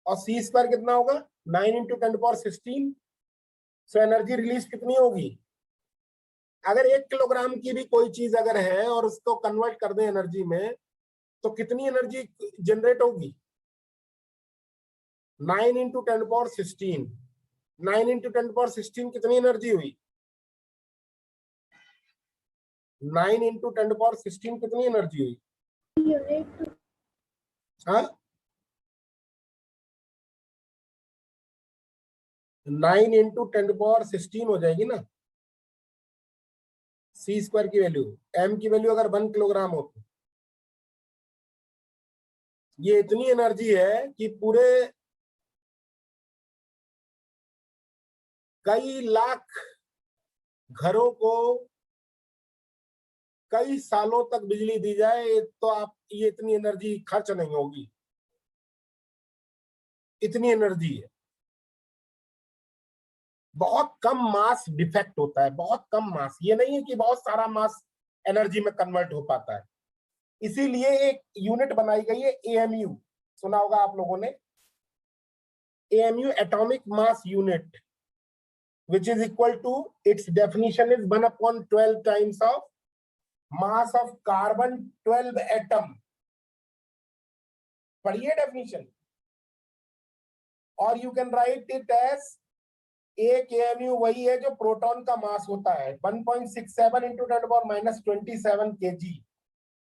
और सी स्क्वायर कितना होगा 9 इंटू 10⁻16। सो एनर्जी रिलीज कितनी होगी। अगर 1 किलोग्राम की भी कोई चीज अगर है और उसको कन्वर्ट कर दें एनर्जी में तो कितनी एनर्जी जनरेट होगी, 9 इंटू 10⁻16। 9 इंटू 10⁻16 कितनी एनर्जी हुई, 9 इंटू 10⁻16 कितनी एनर्जी हुई, यूनिट हाँ 9 इंटू 10⁻16 हो जाएगी ना। सी स्क्वायर की वैल्यू, एम की वैल्यू अगर 1 किलोग्राम हो तो ये इतनी एनर्जी है कि पूरे कई लाख घरों को कई सालों तक बिजली दी जाए तो आप ये इतनी एनर्जी खर्च नहीं होगी, इतनी एनर्जी है। बहुत कम मास डिफेक्ट होता है, बहुत कम मास, ये नहीं है कि बहुत सारा मास एनर्जी में कन्वर्ट हो पाता है। इसीलिए एक यूनिट बनाई गई है एएमयू, सुना होगा आप लोगों ने, AMU atomic mass unit, which is equal to, its definition is 1/12 times of mass of carbon 12 atom। पढ़िए डेफिनेशन, और you can write it as एक एएमयू वही है जो प्रोटॉन का मास होता है 1.67 इंटू 10⁻27 kg,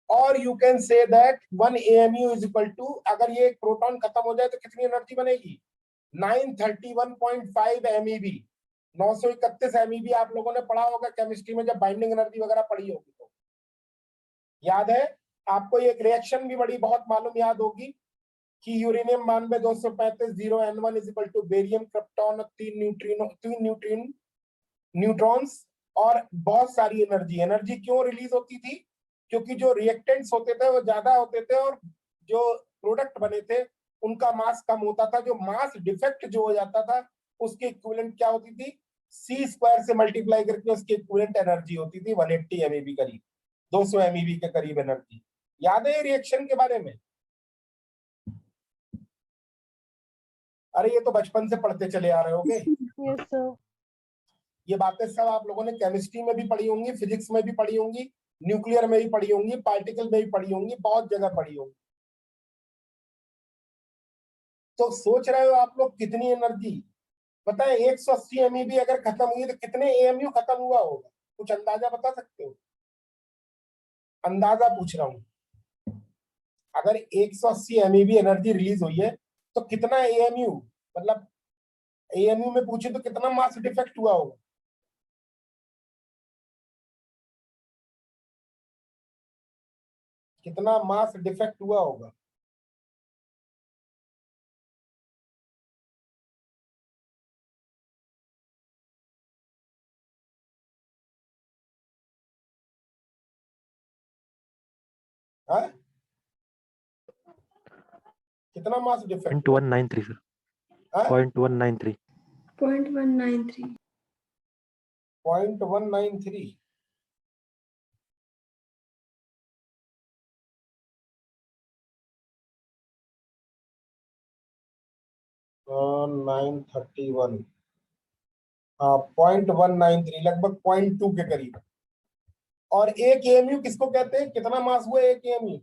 और you can say that 1 AMU is equal to, अगर ये एक प्रोटॉन खत्म हो जाए तो कितनी एनर्जी बनेगी, 931.5 MeV। 931 MeV आप लोगों ने पढ़ा होगा केमिस्ट्री में जब बाइंडिंग एनर्जी वगैरह पढ़ी होगी तो याद है आपको। एक रिएक्शन भी बड़ी बहुत मालूम याद होगी कि uranium 9235 0 N1 is equal to barium krypton, 3 neutrons और बहुत सारी एनर्जी। एनर्जी क्यों रिलीज होती थी, क्योंकि जो रिएक्टेंट्स होते थे वो ज्यादा होते थे और जो प्रोडक्ट बने थे उनका मास कम होता था। जो मास डिफेक्ट जो हो जाता था उसकी इक्विवेलेंट क्या होती थी, सी स्क्वायर से मल्टीप्लाई करके उसकी इक्विवेलेंट एनर्जी होती थी 180 MeV करीब, 200 MeV के करीब एनर्जी। याद है रिएक्शन के बारे में, अरे ये तो बचपन से पढ़ते चले आ रहे होगे। Yes sir. ये बातें सब आप लोगों ने केमिस्ट्री में भी पढ़ी होंगी, फिजिक्स में भी पढ़ी होंगी, न्यूक्लियर में भी पढ़ी होंगी, पार्टिकल में भी पढ़ी होंगी, बहुत जगह पढ़ी होंगी। तो सोच रहे हो आप लोग कितनी एनर्जी, पता है 180 MeV अगर खत्म हुई तो कितने AMU खत्म हुआ होगा, कुछ अंदाजा बता सकते हो, अंदाजा पूछ रहा हूं। अगर 180 MeV एनर्जी रिलीज हुई है तो कितना AMU, मतलब AMU में पूछे तो कितना मास डिफेक्ट हुआ होगा, कितना मास डिफेक्ट हुआ होगा। हाँ, कितना मास डिफेक्ट? 0.193 सर, हाँ 0.193। 0.193. 0.193। 931, हाँ 0.193, लगभग 0.2 के करीब। और एक एएमयू किसको कहते हैं? कितना मास हुआ एक एएमयू?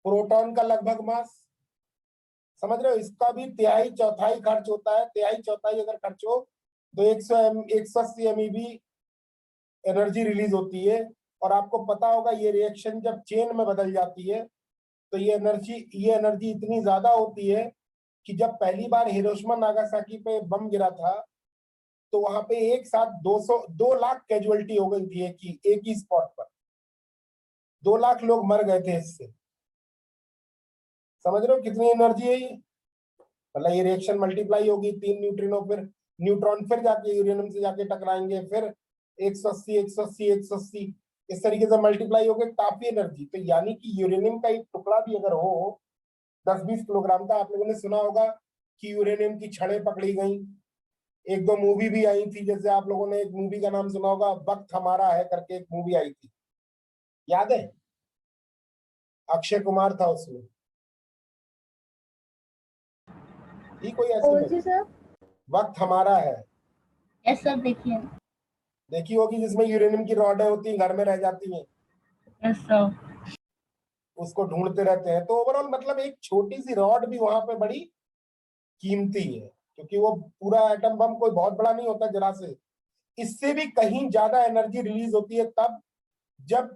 प्रोटॉन का लगभग मास। समझ रहे हो? इसका भी तिहाई चौथाई खर्च होता है। तिहाई चौथाई अगर खर्च हो तो 180 MeV एनर्जी रिलीज होती है। और आपको पता होगा ये रिएक्शन जब चेन में बदल जाती है तो ये एनर्जी इतनी ज्यादा होती है कि जब पहली बार हिरोशिमा नागासाकी पे बम गिरा था तो वहां पे एक साथ 2 लाख कैजुअलिटी हो गई थी एक ही स्पॉट पर। 2 लाख लोग मर गए थे इससे। समझ रहे हो कितनी एनर्जी है ये? मतलब ये रिएक्शन मल्टीप्लाई होगी, 3 न्यूट्रिनो, फिर न्यूट्रॉन फिर जाके यूरेनियम से जाके टकराएंगे, फिर 180 180 180 इस तरीके से मल्टीप्लाई होकर काफी एनर्जी। तो यानी कि यूरेनियम का एक टुकड़ा भी अगर हो 10-20 किलोग्राम का, आप लोगों ने सुना होगा कि यूरेनियम की छड़ें पकड़ी गई। 1-2 मूवी भी आई थी, जैसे आप लोगों ने एक मूवी का नाम सुना होगा, वक्त हमारा है करके एक मूवी आई थी, याद है? अक्षय कुमार था उसमें। ही कोई ऐसी कौन मूवी, सी सर? वक्त हमारा है, यस सर, देखिए। देखी होगी, जिसमें यूरेनियम की रॉडें होती हैं, घर में रह जाती हैं, यस सर। उसको ढूंढते रहते हैं। तो ओवरऑल मतलब एक छोटी सी रॉड भी वहां पे बड़ी कीमती है, क्योंकि वो पूरा एटम बम कोई बहुत बड़ा नहीं होता जरा से। इससे भी कहीं ज्यादा एनर्जी रिलीज होती है तब जब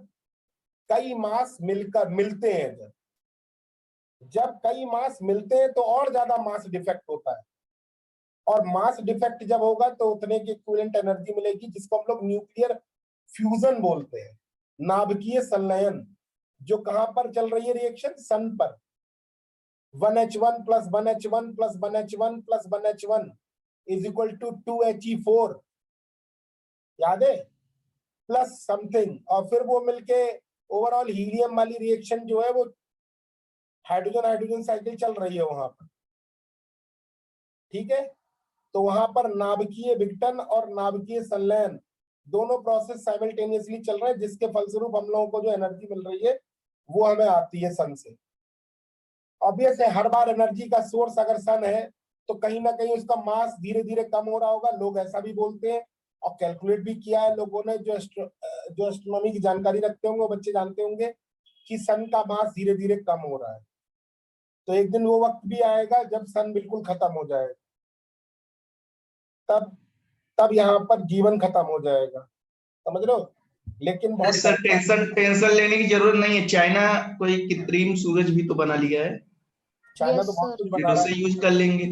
कई मास मिलकर मिलते हैं। जब कई मास मिलते हैं तो और ज्यादा मास डिफेक्ट होता है, और मास डिफेक्ट जब होगा तो उतने की इक्विवेलेंट एनर्जी मिलेगी, जिसको हम लोग न्यूक्लियर फ्यूजन बोलते हैं, नाभिकीय संलयन। जो कहां पर चल रही है रिएक्शन? सन पर। 1H1 plus 1H1 plus 1H1 plus 1H1 is equal to 2He4, याद है? प्लस समथिंग, और फिर वो मिलके ओवरऑल हीलियम वाली रिएक्शन जो है वो हाइड्रोजन हाइड्रोजन साइकिल चल रही है वहां पर। ठीक है, तो वहां पर नाभिकीय विघटन और नाभिकीय संलयन दोनों प्रोसेस साइमल्टेनियसली चल रहे हैं, जिसके फलस्वरूप हम लोगों को जो एनर्जी मिल रही है वो हमें आती है सन से। ऑब्वियस है, हर बार एनर्जी का सोर्स अगर सन है तो कहीं ना कहीं उसका मास धीरे धीरे कम हो रहा होगा। लोग ऐसा भी बोलते हैं और कैलकुलेट भी किया है लोगों ने, जो एस्ट्रोनॉमी की जानकारी रखते होंगे वो बच्चे जानते होंगे कि सन का मास धीरे धीरे कम हो रहा है। तो एक दिन वो वक्त भी आएगा जब सन बिल्कुल खत्म हो जाएगा, तब यहाँ पर जीवन खत्म हो जाएगा। समझ रहे हो? लेकिन बहुत सर टेंशन लेने की जरूरत नहीं है। चाइना कोई कृत्रिम सूरज भी तो बना लिया है, चाइना Yes, तो बहुत sir. कुछ फिर बना रहा उसे है। यूज कर लेंगे।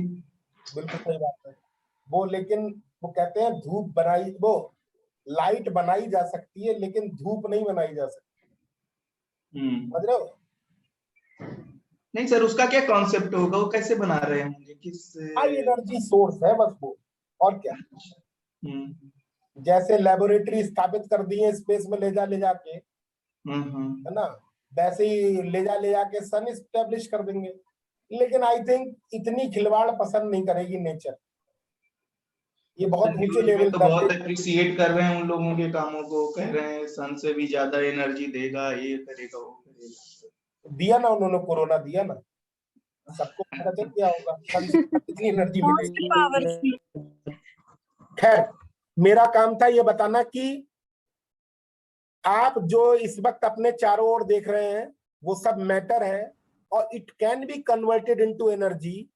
बिल्कुल सही बात है वो, लेकिन वो कहते हैं धूप बनाई, वो लाइट बनाई जा सकती है लेकिन धूप नहीं बनाई जा सकती। समझ रहे हो? नहीं सर, उसका क्या कॉन्सेप्ट होगा, वो कैसे बना रहे होंगे, किस? हाई एनर्जी सोर्स है बस वो, और क्या। जैसे लेबोरेटरी स्थापित कर दी है स्पेस में ले जाके, है ना, वैसे ही ले जाके सन स्टैब्लिश कर देंगे। लेकिन आई थिंक इतनी खिलवाड़ पसंद नहीं करेगी नेचर। ये बहुत ऊंचे न्यूज में लेवल तो कर बहुत दे। अप्रिसिएट कर रहे हैं उन लोगों के कामों को, कह रहे हैं सन से भी ज्यादा एनर्जी देगा, ये करेगा वो करेगा। दिया ना उन्होंने, कोरोना दिया ना, सबको पता चल गया होगा सन से कितनी एनर्जी Most मिलेगी। powerful. खैर, मेरा काम था ये बताना कि आप जो इस वक्त अपने चारों ओर देख रहे हैं वो सब मैटर है, और it can be converted into energy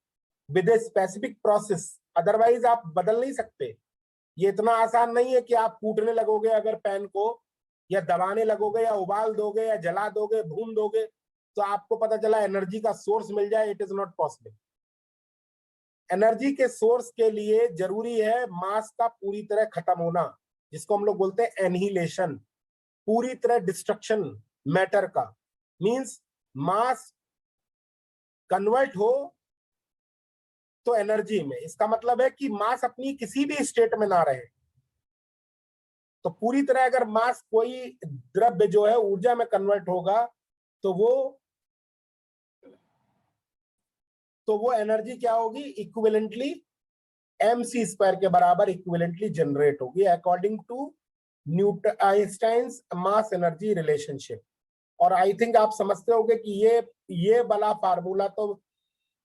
with a specific process. Otherwise आप बदल नहीं सकते। ये इतना आसान नहीं है कि आप कूटने लगोगे अगर पेन को, या दबाने लगोगे, या उबाल दोगे, या जला दोगे, भून दोगे तो आपको पता चला एनर्जी का सोर्स मिल जाए। It is not possible. Energy के सोर्स के लिए जरूरी है मास का पूरी तरह खत्म होना, जिसको हम लोग बोलते हैं एनहिलेशन, पूरी तरह डिस्ट्रक्शन मैटर का। मींस मास कन्वर्ट हो तो एनर्जी में, इसका मतलब है कि मास अपनी किसी भी स्टेट में ना रहे, तो पूरी तरह अगर मास कोई द्रव्य जो है ऊर्जा में कन्वर्ट होगा तो वो एनर्जी क्या होगी, इक्विवेलेंटली mc² के बराबर इक्विवेलेंटली जनरेट होगी according to Einstein's mass energy relationship. और आई थिंक आप समझते होंगे कि ये वाला फार्मूला तो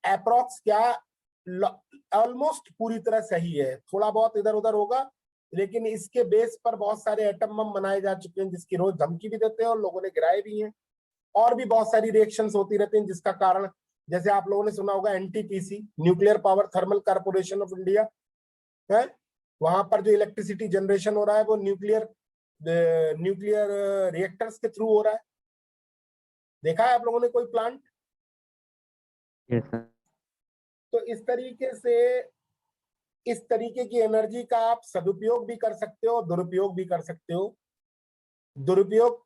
अप्रॉक्स क्या ऑलमोस्ट पूरी तरह सही है, थोड़ा बहुत इधर उधर होगा, लेकिन इसके बेस पर बहुत सारे एटम बम बनाए जा चुके हैं जिसकी रोज धमकी भी देते हैं और लोगों ने गिराए भी हैं। और भी बहुत सारी रिएक्शंस होती रहती हैं जिसका कारण, जैसे आप लोगों ने सुना होगा NTPC, nuclear power thermal corporation of India है, वहां पर जो इलेक्ट्रिसिटी जनरेशन हो रहा है वो न्यूक्लियर रिएक्टर्स के थ्रू हो रहा है। देखा है आप लोगों ने कोई प्लांट? Yes sir. तो इस तरीके की एनर्जी का आप सदुपयोग भी कर सकते हो, दुरुपयोग भी कर सकते हो। दुरुपयोग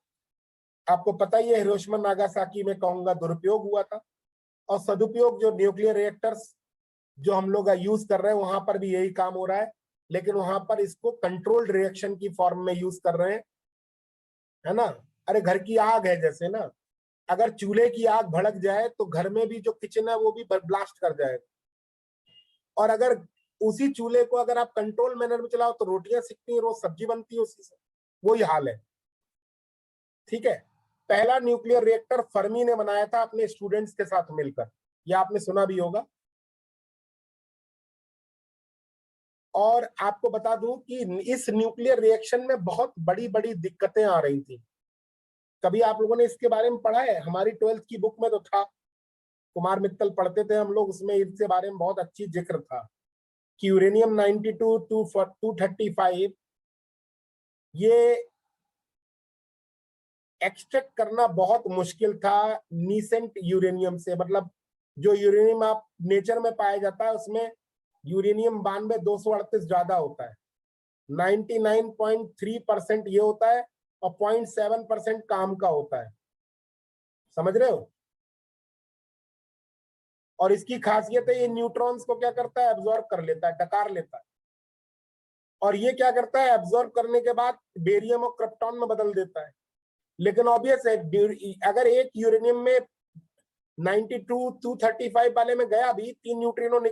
आपको पता ही है, हिरोशिमा नागासाकी में कहूंगा दुरुपयोग हुआ था, और सदुपयोग जो न्यूक्लियर रिएक्टर्स जो हम लोग यूज कर रहे हैं वहां पर भी यही काम हो रहा है, लेकिन वहां पर इसको कंट्रोल्ड रिएक्शन की फॉर्म में यूज कर रहे हैं, है ना। अरे घर की आग है जैसे ना, अगर चूल्हे की आग भड़क जाए तो घर में भी जो किचन है वो भी ब्लास्ट कर जाएगा, और अगर उसी चूल्हे को अगर आप कंट्रोल मैनर में चलाओ तो रोटियां सिकती हैं, रोज सब्जी बनती है उसी से, वही हाल है। ठीक है, पहला न्यूक्लियर रिएक्टर फर्मी ने बनाया था अपने स्टूडेंट्स के साथ मिलकर, ये आपने सुना भी होगा। और आपको बता दूं कि इस न्यूक्लियर रिएक्शन में बहुत बड़ी बड़ी दिक्कतें आ रही थी। कभी आप लोगों ने इसके बारे में पढ़ा है? हमारी 12th की बुक में तो था, कुमार मित्तल पढ़ते थे हम लोग, उसमें इसके बारे में बहुत अच्छी जिक्र था कि यूरेनियम 92 235 ये एक्सट्रैक्ट करना बहुत मुश्किल था नीसेंट यूरेनियम से। मतलब जो यूरेनियम आप नेचर में पाया जाता है उसमें यूरेनियम 92 238 ज्यादा होता है, 99.3% ये होता है और 0.7% काम का होता है, समझ रहे हो। और इसकी खासियत है ये न्यूट्रॉन्स को क्या करता है, एब्जॉर्ब कर लेता है, डकार लेता है, और ये क्या करता है, एब्जॉर्ब करने के बाद बेरियम और क्रिप्टॉन में बदल देता है। लेकिन ऑब्वियस है अगर एक यूरेनियम में 92 235 वाले में गया भी, 3 न्यूट्रॉन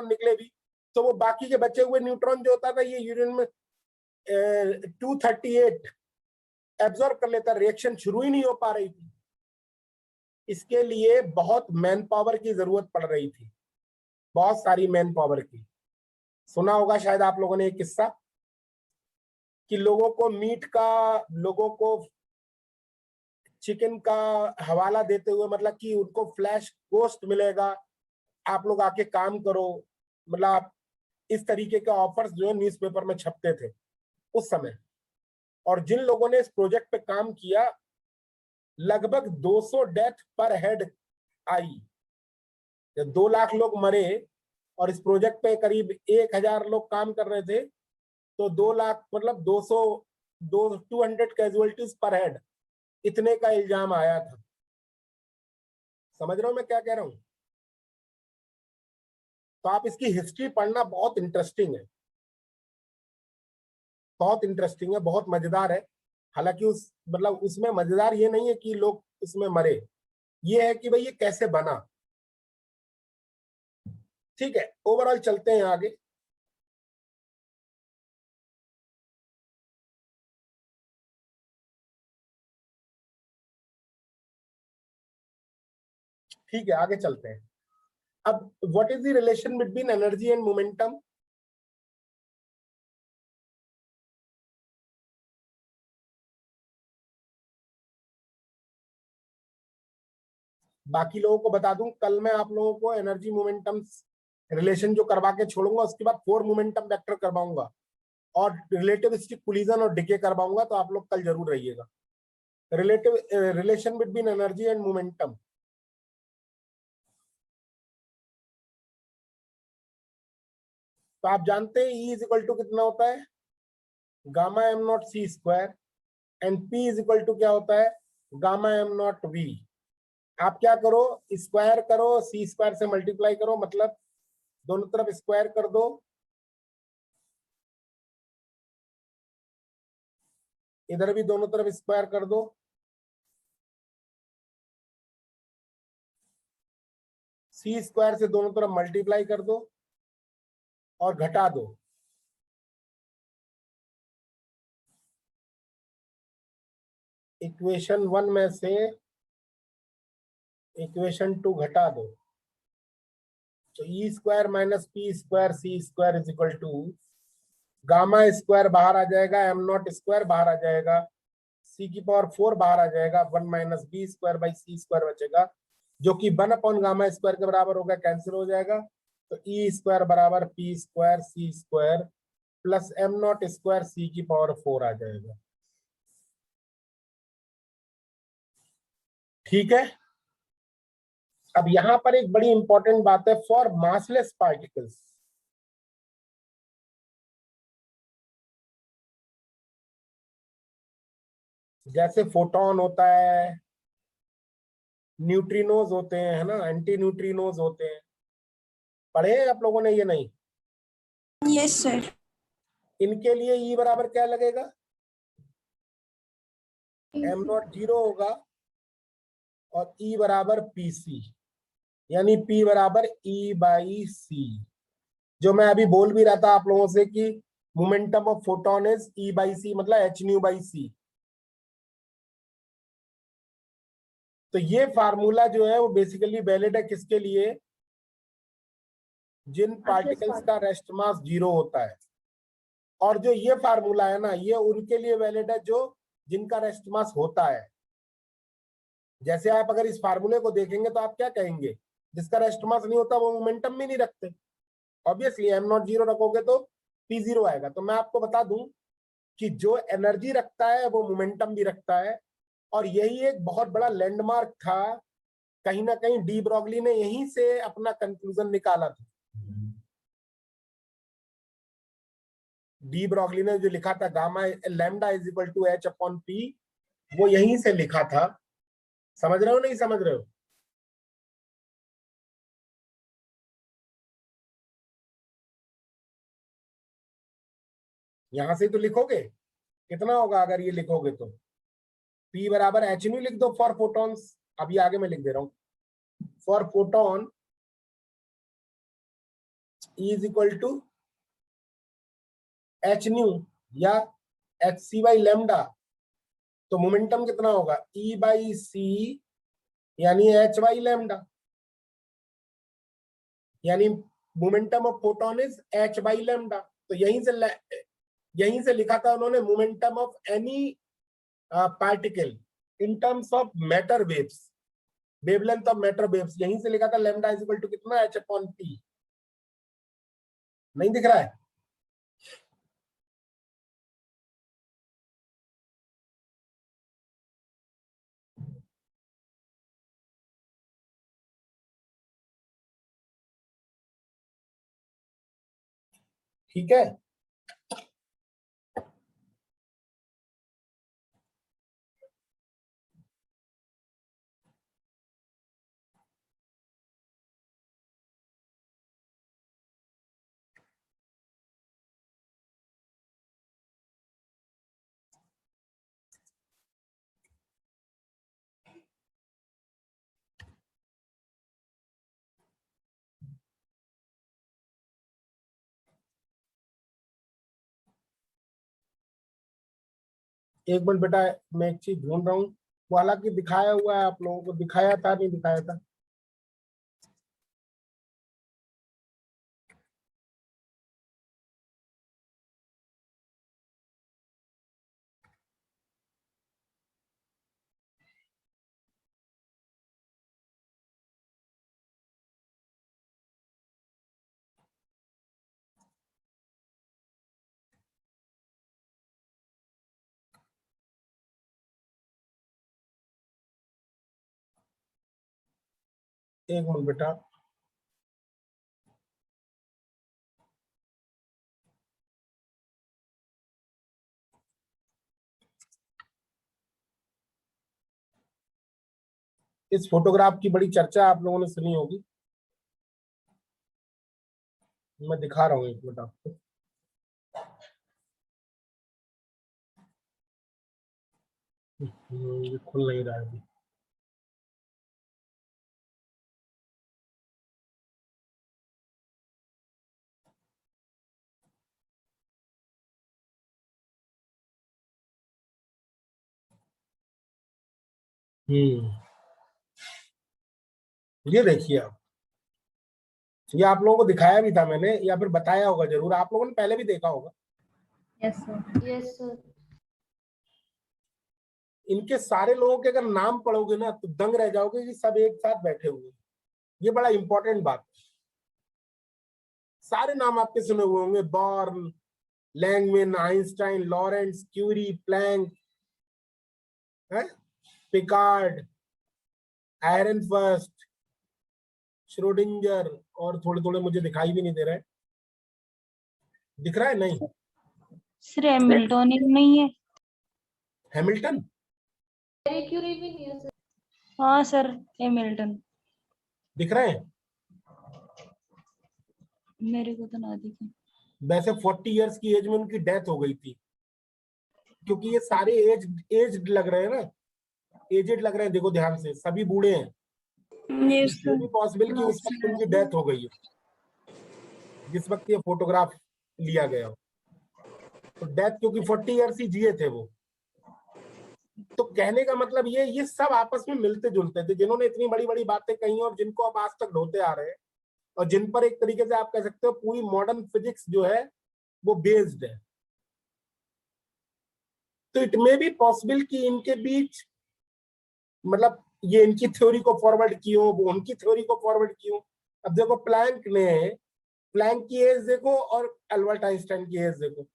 निकले भी, तो वो बाकी के बचे हुए न्यूट्रॉन जो होता था ये यूरेनियम में 238 एब्जॉर्ब कर लेता, रिएक्शन शुरू ही नहीं हो पा रही थी। इसके लिए बहुत मैन पावर की जरूरत पड़ रही थी, बहुत सारी मैन पावर की। सुना होगा शायद आप लोगों ने एक किस्सा कि लोगों को चिकन का हवाला देते हुए, मतलब कि उनको फ्लैश गोस्ट मिलेगा, आप लोग आके काम करो, मतलब इस तरीके के ऑफर्स जो है न्यूज़पेपर में छपते थे उस समय। और जिन लोगों ने इस प्रोजेक्ट पे काम किया, लगभग 200 डेथ पर हेड आई, 2 लाख लोग मरे, और इस प्रोजेक्ट पे करीब 1000 लोग काम कर रहे थे, तो 2 लाख मतलब 200 कैजुअलिटीज पर हेड, इतने का इल्जाम आया था। समझ रहे हो मैं क्या कह रहा हूं? तो आप इसकी हिस्ट्री पढ़ना, बहुत इंटरेस्टिंग है, बहुत इंटरेस्टिंग है, बहुत मजेदार है। हालांकि उसमें मजेदार ये नहीं है कि लोग उसमें मरे, ये है कि भाई ये कैसे बना। ठीक है, ओवरऑल चलते हैं आगे। ठीक है, आगे चलते हैं। अब what is the relation between energy and momentum? बाकी लोगों को बता दूं, कल मैं आप लोगों को एनर्जी मोमेंटम रिलेशन जो करवा के छोड़ूंगा, उसके बाद 4 मोमेंटम वेक्टर करवाऊंगा और रिलेटिविस्टिक कोलिजन और डिके करवाऊंगा, तो आप लोग कल जरूर रहिएगा। Relation between energy and momentum. तो आप जानते हैं E इज इक्वल टू कितना होता है, gamma M naught C square, and P is equal to क्या होता है, गामा एम नॉट V। आप क्या करो, स्क्वायर करो, सी स्क्वायर से मल्टीप्लाई करो, मतलब दोनों तरफ स्क्वायर कर दो, इधर भी दोनों तरफ स्क्वायर कर दो, सी स्क्वायर से दोनों तरफ मल्टीप्लाई कर दो और घटा दो। इक्वेशन 1 में से इक्वेशन 2 घटा दो, तो E square minus p square c square is equal to gamma square बाहर आ जाएगा, एम नॉट स्क्वायर बाहर आ जाएगा, सी की पावर 4 बाहर आ जाएगा, 1 minus B square by C square बचेगा, जो कि 1 अपॉन गामा स्क्वायर के बराबर होगा, कैंसिल हो जाएगा। तो ई स्क्वायर बराबर p square c square plus m naught square c की पावर 4 आ जाएगा। ठीक है। अब यहां पर एक बड़ी इंपॉर्टेंट बात है, फॉर मासलेस पार्टिकल्स जैसे फोटोन होता है, न्यूट्रिनोज होते हैं, है ना, एंटी न्यूट्रिनोज होते हैं, पढ़े हैं आप लोगों ने ये? नहीं? Yes sir. इनके लिए ई बराबर क्या लगेगा? एम नॉट 0 होगा और ई बराबर पी सी, यानी पी बराबर ई बाई सी। जो मैं अभी बोल भी रहा था आप लोगों से कि momentum of photon is E by c, मतलब एच न्यू बाई सी। तो ये फार्मूला जो है वो बेसिकली वैलिड है किसके लिए? जिन पार्टिकल्स का रेस्ट मास 0 होता है। और जो ये फार्मूला है ना, ये उनके लिए वैलिड है जो जिनका रेस्ट मास होता है। जैसे आप अगर इस फार्मूले को देखेंगे तो आप क्या कहेंगे? जिसका रेस्ट मास नहीं होता वो मोमेंटम भी नहीं रखते। ऑब्वियसली एम नॉट 0 रखोगे तो पी 0 आएगा। तो मैं आपको बता दूं कि जो एनर्जी रखता है वो मोमेंटम भी रखता है, और यही एक बहुत बड़ा लैंडमार्क था। कहीं ना कहीं डी ब्रॉगली ने यहीं से अपना कंक्लूजन निकाला था। डी ब्रॉगली ने जो लिखा था gamma lambda is equal to H upon P, वो यहीं से लिखा था। समझ रहे हो नहीं समझ रहे हो? यहां से तो लिखोगे, कितना होगा अगर ये लिखोगे तो? P बराबर एच न्यू लिख दो फॉर फोटॉन्स। अभी आगे मैं लिख दे रहा हूं, for photon is equal to H nu या एच सी बाई लेमडा। तो मोमेंटम कितना होगा? E बाई सी यानी एच बाई लेमडा, यानी momentum of photon is H by lambda. तो यहीं से लिखा था उन्होंने momentum of any particle in terms of matter waves, wavelength of matter waves, यहीं से लिखा था लेमडा इज इक्वल टू कितना? H upon P. नहीं दिख रहा है? ठीक है। एक मिनट बेटा, मैं एक चीज ढूंढ रहा हूँ। वो हालांकि दिखाया हुआ है, आप लोगों को दिखाया था नहीं दिखाया था? एक मिनट बेटा, इस फोटोग्राफ की बड़ी चर्चा आप लोगों ने सुनी होगी। मैं दिखा रहा हूँ, एक मिनट आपको। ये खुल नहीं रहा है अभी। ये देखिए आप, ये आप लोगों को दिखाया भी था मैंने या फिर बताया होगा जरूर, आप लोगों ने पहले भी देखा होगा। Yes sir. Yes sir. इनके सारे लोगों के अगर नाम पढ़ोगे ना तो दंग रह जाओगे कि सब एक साथ बैठे हुए हैं। ये बड़ा इंपॉर्टेंट बात है। सारे नाम आपके सुने हुए होंगे, Born, Langmuir, Einstein, Lorentz, Curie, Planck, Piccard, Ehrenfest, Schrodinger, और थोड़े थोड़े मुझे दिखाई भी नहीं दे रहे। दिख रहा है? नहीं सर हैमिल्टन नहीं है। हैमिल्टन? मैरी क्यूरी भी नहीं है सर। हाँ सर हैमिल्टन दिख रहे हैं? मेरे को तो ना दिखे। वैसे 40 इयर्स की एज में उनकी डेथ हो गई थी, क्योंकि ये सारे एज लग रहे हैं ना, एजेड लग रहे हैं। देखो ध्यान से, सभी बूढ़े हैं। ये भी पॉसिबल कि उस वक्त उनकी डेथ हो गई है जिस वक्त ये फोटोग्राफ लिया गया हो। तो डेथ, क्योंकि 40 इयर्स ही जिए थे वो। तो कहने का मतलब ये सब आपस में मिलते जुलते थे, जिन्होंने इतनी बड़ी बड़ी बातें कही और जिनको अब आज तक ढोते आ रहे हैं, और जिन पर एक तरीके से आप कह सकते हो पूरी मॉडर्न फिजिक्स जो है वो बेस्ड है। तो इट मे बी पॉसिबल कि इनके बीच, मतलब ये इनकी थ्योरी को फॉरवर्ड की हो, वो उनकी थ्योरी को फॉरवर्ड की हो। अब देखो प्लैंक की एज देखो, और अल्बर्ट आइंस्टाइन की एज देखो,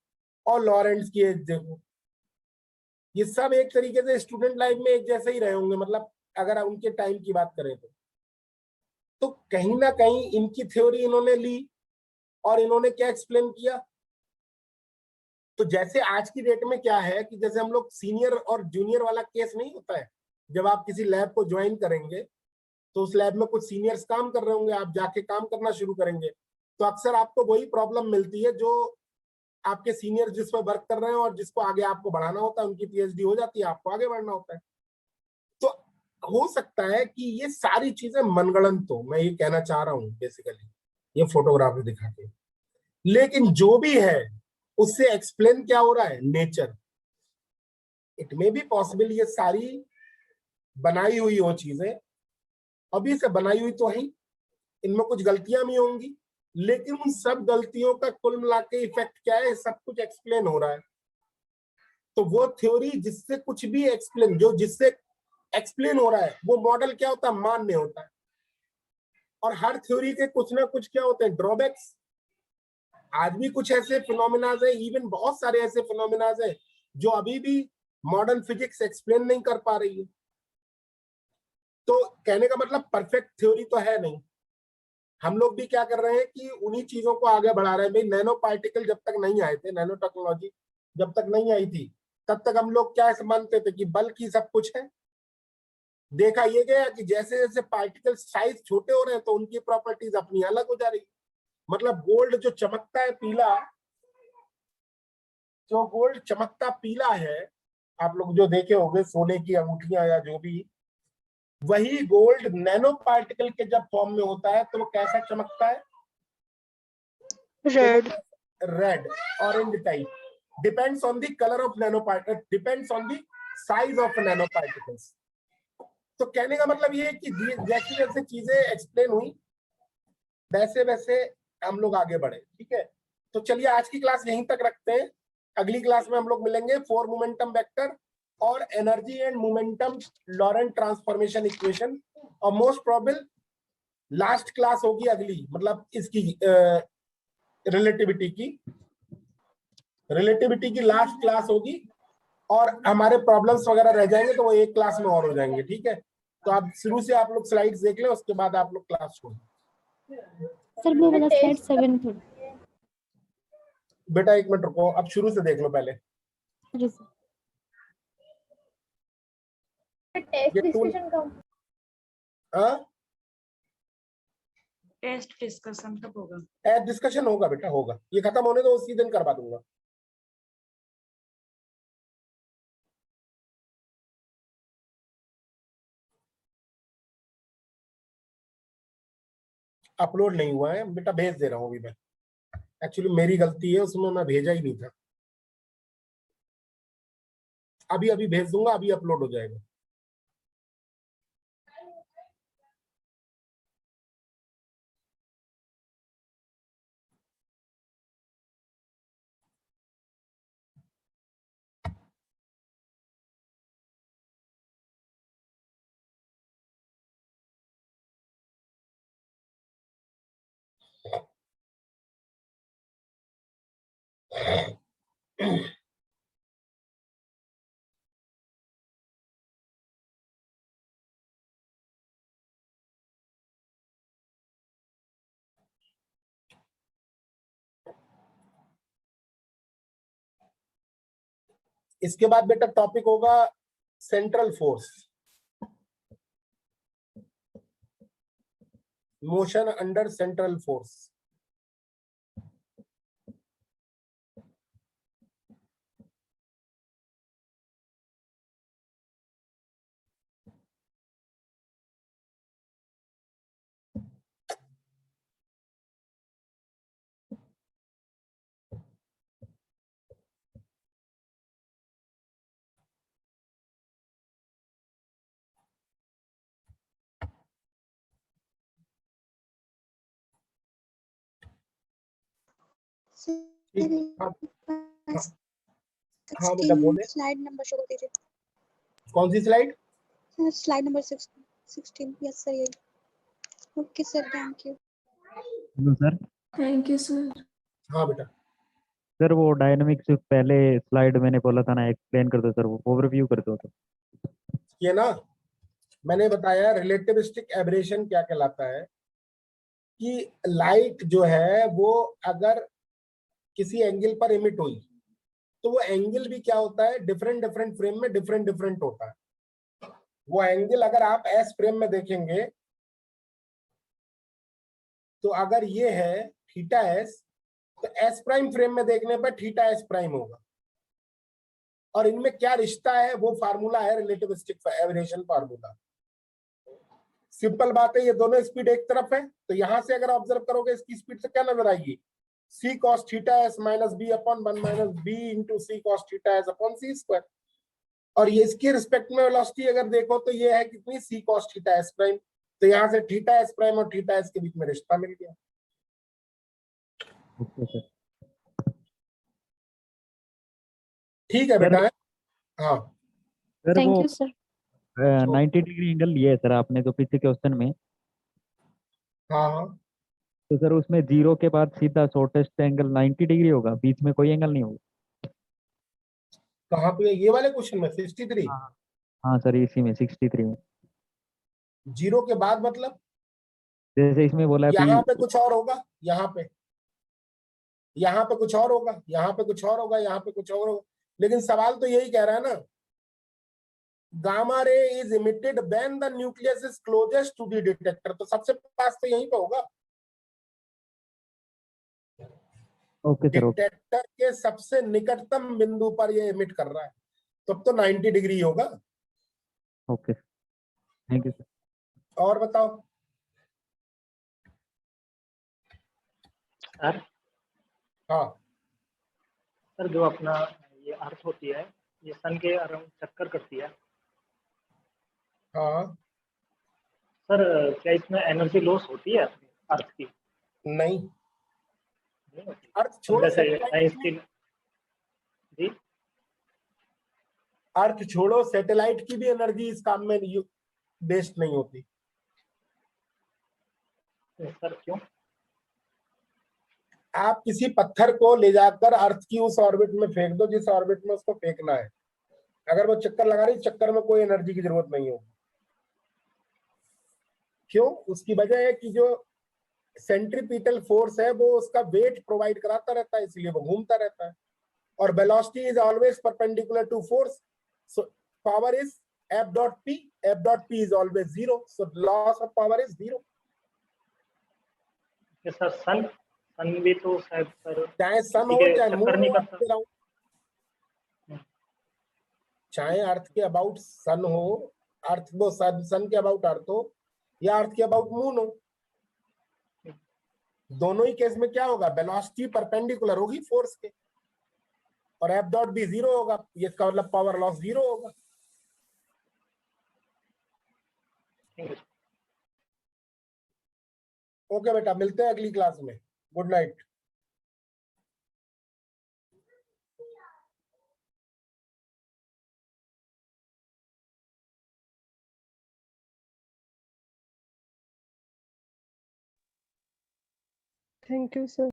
और लॉरेंस की एज देखो। ये सब एक तरीके से स्टूडेंट लाइफ में एक जैसे ही रहे होंगे, मतलब अगर उनके टाइम की बात करें तो कहीं ना कहीं इनकी थ्योरी इन्होंने ली और इन्होंने क्या एक्सप्लेन किया। तो जैसे आज की डेट में क्या है कि जैसे हम लोग सीनियर और जूनियर वाला केस नहीं होता है, जब आप किसी लैब को ज्वाइन करेंगे तो उस लैब में कुछ सीनियर्स काम कर रहे होंगे, आप जाके काम करना शुरू करेंगे, तो अक्सर आपको वही प्रॉब्लम मिलती है जो आपके सीनियर जिस पर वर्क कर रहे हैं और जिसको आगे आपको बढ़ाना होता है, उनकी पीएचडी हो जाती है, आपको आगे बढ़ना होता है। तो हो सकता है कि ये सारी चीजें मनगढ़ंत हो, मैं ये कहना चाह रहा हूं बेसिकली ये फोटोग्राफी दिखा के। लेकिन जो भी है उससे एक्सप्लेन क्या हो रहा है? Nature. It may be possible ये सारी बनाई हुई हो चीजें, अभी से बनाई हुई तो है, इनमें कुछ गलतियां भी होंगी, लेकिन उन सब गलतियों का कुल मिला के इफेक्ट क्या है, सब कुछ एक्सप्लेन हो रहा है। तो वो थ्योरी जिससे कुछ भी एक्सप्लेन, जो जिससे एक्सप्लेन हो रहा है, वो मॉडल क्या होता है? मान्य होता है। और हर थ्योरी के कुछ ना कुछ क्या होते हैं? ड्रॉबैक्स। आज भी कुछ ऐसे फिनोमिनाज है, इवन बहुत सारे ऐसे फिनोमिनाज है जो अभी भी मॉडर्न फिजिक्स एक्सप्लेन नहीं कर पा रही है। तो कहने का मतलब परफेक्ट थ्योरी तो है नहीं। हम लोग भी क्या कर रहे हैं कि उन्हीं चीजों को आगे बढ़ा रहे हैं। भाई नैनो पार्टिकल जब तक नहीं आए थे, नैनो टेक्नोलॉजी जब तक नहीं आई थी, तब तक हम लोग क्या मानते थे कि बल्क ही सब कुछ है। देखा ये गया कि जैसे जैसे पार्टिकल साइज छोटे हो रहे हैं तो उनकी प्रॉपर्टीज अपनी अलग हो जा रही है। मतलब गोल्ड जो चमकता है पीला, जो गोल्ड चमकता पीला है, आप लोग जो देखे होंगे सोने की अंगूठियां या जो भी, वही गोल्ड नैनो पार्टिकल के जब फॉर्म में होता है तो वो कैसा चमकता है? Red. Red, orange type. Depends on the colour of nano particle, depends on the size of nano particles. तो कहने का मतलब ये है कि जैसे जैसे चीजें एक्सप्लेन हुई वैसे वैसे हम लोग आगे बढ़े। ठीक है, तो चलिए आज की क्लास यहीं तक रखते हैं। अगली क्लास में हम लोग मिलेंगे फोर मोमेंटम वेक्टर और energy and momentum Laurent transformation equation, और मोस्ट प्रोबेबल लास्ट क्लास होगी अगली, मतलब इसकी रिलेटिविटी की लास्ट क्लास होगी, और हमारे प्रॉब्लम्स वगैरह रह जाएंगे तो वो एक क्लास में और हो जाएंगे। ठीक है, तो आप शुरू से आप लोग स्लाइड्स देख लें, उसके बाद आप लोग क्लास छोड़ें। सर वो वाला स्लाइड 7 थोड़ा। बेटा एक मिनट रुको, अब शुरू से देख लो पहले। जी सर। टेस्ट डिस्कशन का टेस्ट डिस्कशन कब होगा? डिस्कशन होगा बेटा, होगा। ये खत्म होने तो उसी दिन करवा दूंगा। अपलोड नहीं हुआ है बेटा, भेज दे रहा हूँ अभी मैं। एक्चुअली मेरी गलती है, उसमें मैं भेजा ही नहीं था। अभी अभी भेज दूंगा, अभी अपलोड हो जाएगा। इसके बाद बेटा टॉपिक होगा central force, motion under central force. हाँ बेटा बोले। स्लाइड नंबर शो कीजिए। कौन सी slide? Slide number 16। Yes sir, यही। Okay sir, thank you. Hello sir. Thank you sir. हाँ बेटा। सर वो डायनामिक्स पहले स्लाइड मैंने बोला था ना, एक्सप्लेन कर दो सर, वो ओवरव्यू कर दो तो। ये ना मैंने बताया रिलेटिविस्टिक एब्रेशन क्या कहलाता है, कि लाइट जो है वो अगर किसी एंगल पर इमिट हुई तो वो एंगल भी क्या होता है, डिफरेंट डिफरेंट फ्रेम में डिफरेंट डिफरेंट होता है। वो एंगल अगर आप एस फ्रेम में देखेंगे तो अगर ये है थीटा एस, तो एस प्राइम फ्रेम में देखने पर थीटा एस प्राइम होगा। और इनमें क्या रिश्ता है, वो फार्मूला है रिलेटिविस्टिक एब्रेशन फार्मूला। सिंपल बात है, ये दोनों स्पीड एक तरफ है, तो यहां से अगर ऑब्जर्व करोगे इसकी स्पीड से क्या नजर आएगी, c cos theta s minus b upon 1 minus b into c cos theta s upon c square. और ये इसके रिस्पेक्ट में वेलोसिटी अगर देखो तो ये है कितनी, c cos theta s prime. तो यहाँ से थीटा s प्राइम और थीटा s के बीच में रिश्ता मिल गया। Okay sir. ठीक है बेटा। हाँ सर थैंक वो यू सर। 90 डिग्री एंगल लिया है सर आपने तो पीछे क्वेश्चन में। हाँ हाँ। तो सर उसमें जीरो के बाद सीधा शॉर्टेस्ट एंगल 90 डिग्री होगा, बीच में कोई एंगल नहीं होगा। कहाँ पे? ये वाले क्वेश्चन में 63 हाँ हाँ सर, इसी में 63 में। जीरो के बाद मतलब जैसे इसमें बोला पी। यहाँ पे कुछ और होगा, यहाँ पे कुछ और होगा, यहाँ पे कुछ और होगा, यहाँ पे कुछ और होगा। लेकिन सवाल तो यही कह रहा है ना, gamma ray is emitted when the nucleus is closest to the detector. तो सबसे पास तो यहीं पे होगा, ओके सर। ओके डिटेक्टर के सबसे निकटतम बिंदु पर ये इमिट कर रहा है, तब तो 90 डिग्री होगा। Okay, thank you sir. और बताओ। सर हाँ सर, जो अपना ये अर्थ होती है, ये सन के अराउंड चक्कर करती है। हाँ। सर क्या इसमें एनर्जी लॉस होती है अर्थ की? नहीं, नहीं होती। अर्थ अब छोड़ो, जैसे सैटेलाइट साइंस की की। जी अर्थ छोड़ो, सैटेलाइट की भी एनर्जी इस काम में वेस्ट नहीं होती। सर क्यों? आप किसी पत्थर को ले जाकर अर्थ की उस ऑर्बिट में फेंक दो जिस ऑर्बिट में उसको फेंकना है, अगर वो चक्कर लगा रही, चक्कर में कोई एनर्जी की जरूरत नहीं होगी। क्यों? उसकी वजह है कि जो सेंट्रीपिटल फोर्स है वो उसका वेट प्रोवाइड कराता रहता है, इसलिए वो घूमता रहता है। और velocity is always perpendicular to force, so power is F dot P. F dot P is always zero, so loss of power is zero. Sir sun भी तो शायद सर चाहे सन हो, चाहे मून हो, अर्थ के अराउंड, चाहे अर्थ के अबाउट सन हो, अर्थ वो सन के अबाउट अर्थ हो, या अर्थ के अबाउट मून हो। दोनों ही केस में क्या होगा, वेलोसिटी परपेंडिकुलर होगी फोर्स के, और एफ डॉट भी 0 होगा, ये इसका मतलब पावर लॉस 0 होगा। ओके बेटा, मिलते हैं अगली क्लास में। Good night. Thank you sir.